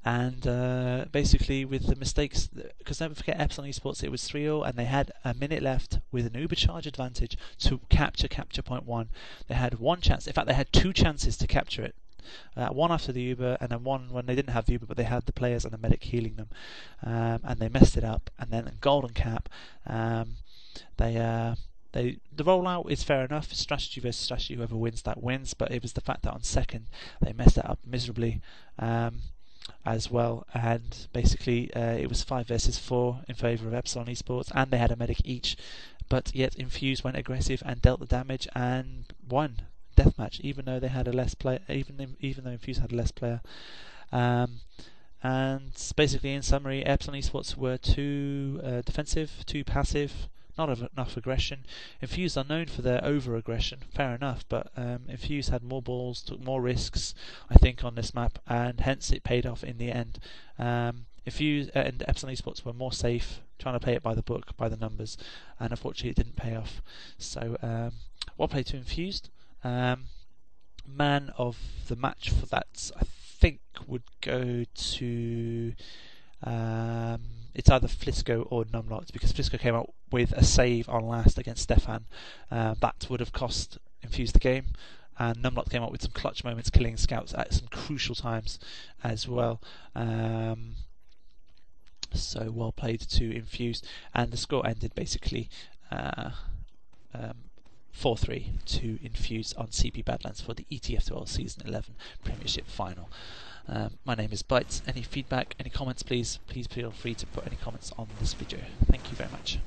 And basically with the mistakes, because don't forget Epsilon Esports, it was 3-0 and they had a minute left with an Ubercharge advantage to capture point 1. They had one chance, in fact they had 2 chances to capture it. One after the Uber, and then one when they didn't have the Uber but they had the players and the medic healing them, and they messed it up. And then golden cap, the rollout is fair enough, strategy versus strategy, whoever wins that wins, but it was the fact that on second they messed it up miserably as well, and basically it was 5 versus 4 in favour of Epsilon Esports, and they had a medic each, but yet Infused went aggressive and dealt the damage and won deathmatch, even though they had a less player, even though Infused had a less player. And basically in summary, Epsilon Esports were too defensive, too passive, not enough aggression. Infused are known for their over-aggression, fair enough, but Infused had more balls, took more risks, I think, on this map, and hence it paid off in the end. Infused and Epsilon Esports were more safe, trying to play it by the book, by the numbers, and unfortunately it didn't pay off. So, well played to Infused. Man of the match for that, I think, would go to it's either Flisco or Numlocked, because Flisco came out with a save on last against Stefan. That would have cost Infused the game, and Numlocked came out with some clutch moments, killing scouts at some crucial times as well. So well played to Infused, and the score ended basically 4-3 to Infused on CP Badlands for the ETF2L Season 11 Premiership Final. My name is Bites. Any feedback, any comments, please feel free to put any comments on this video. Thank you very much.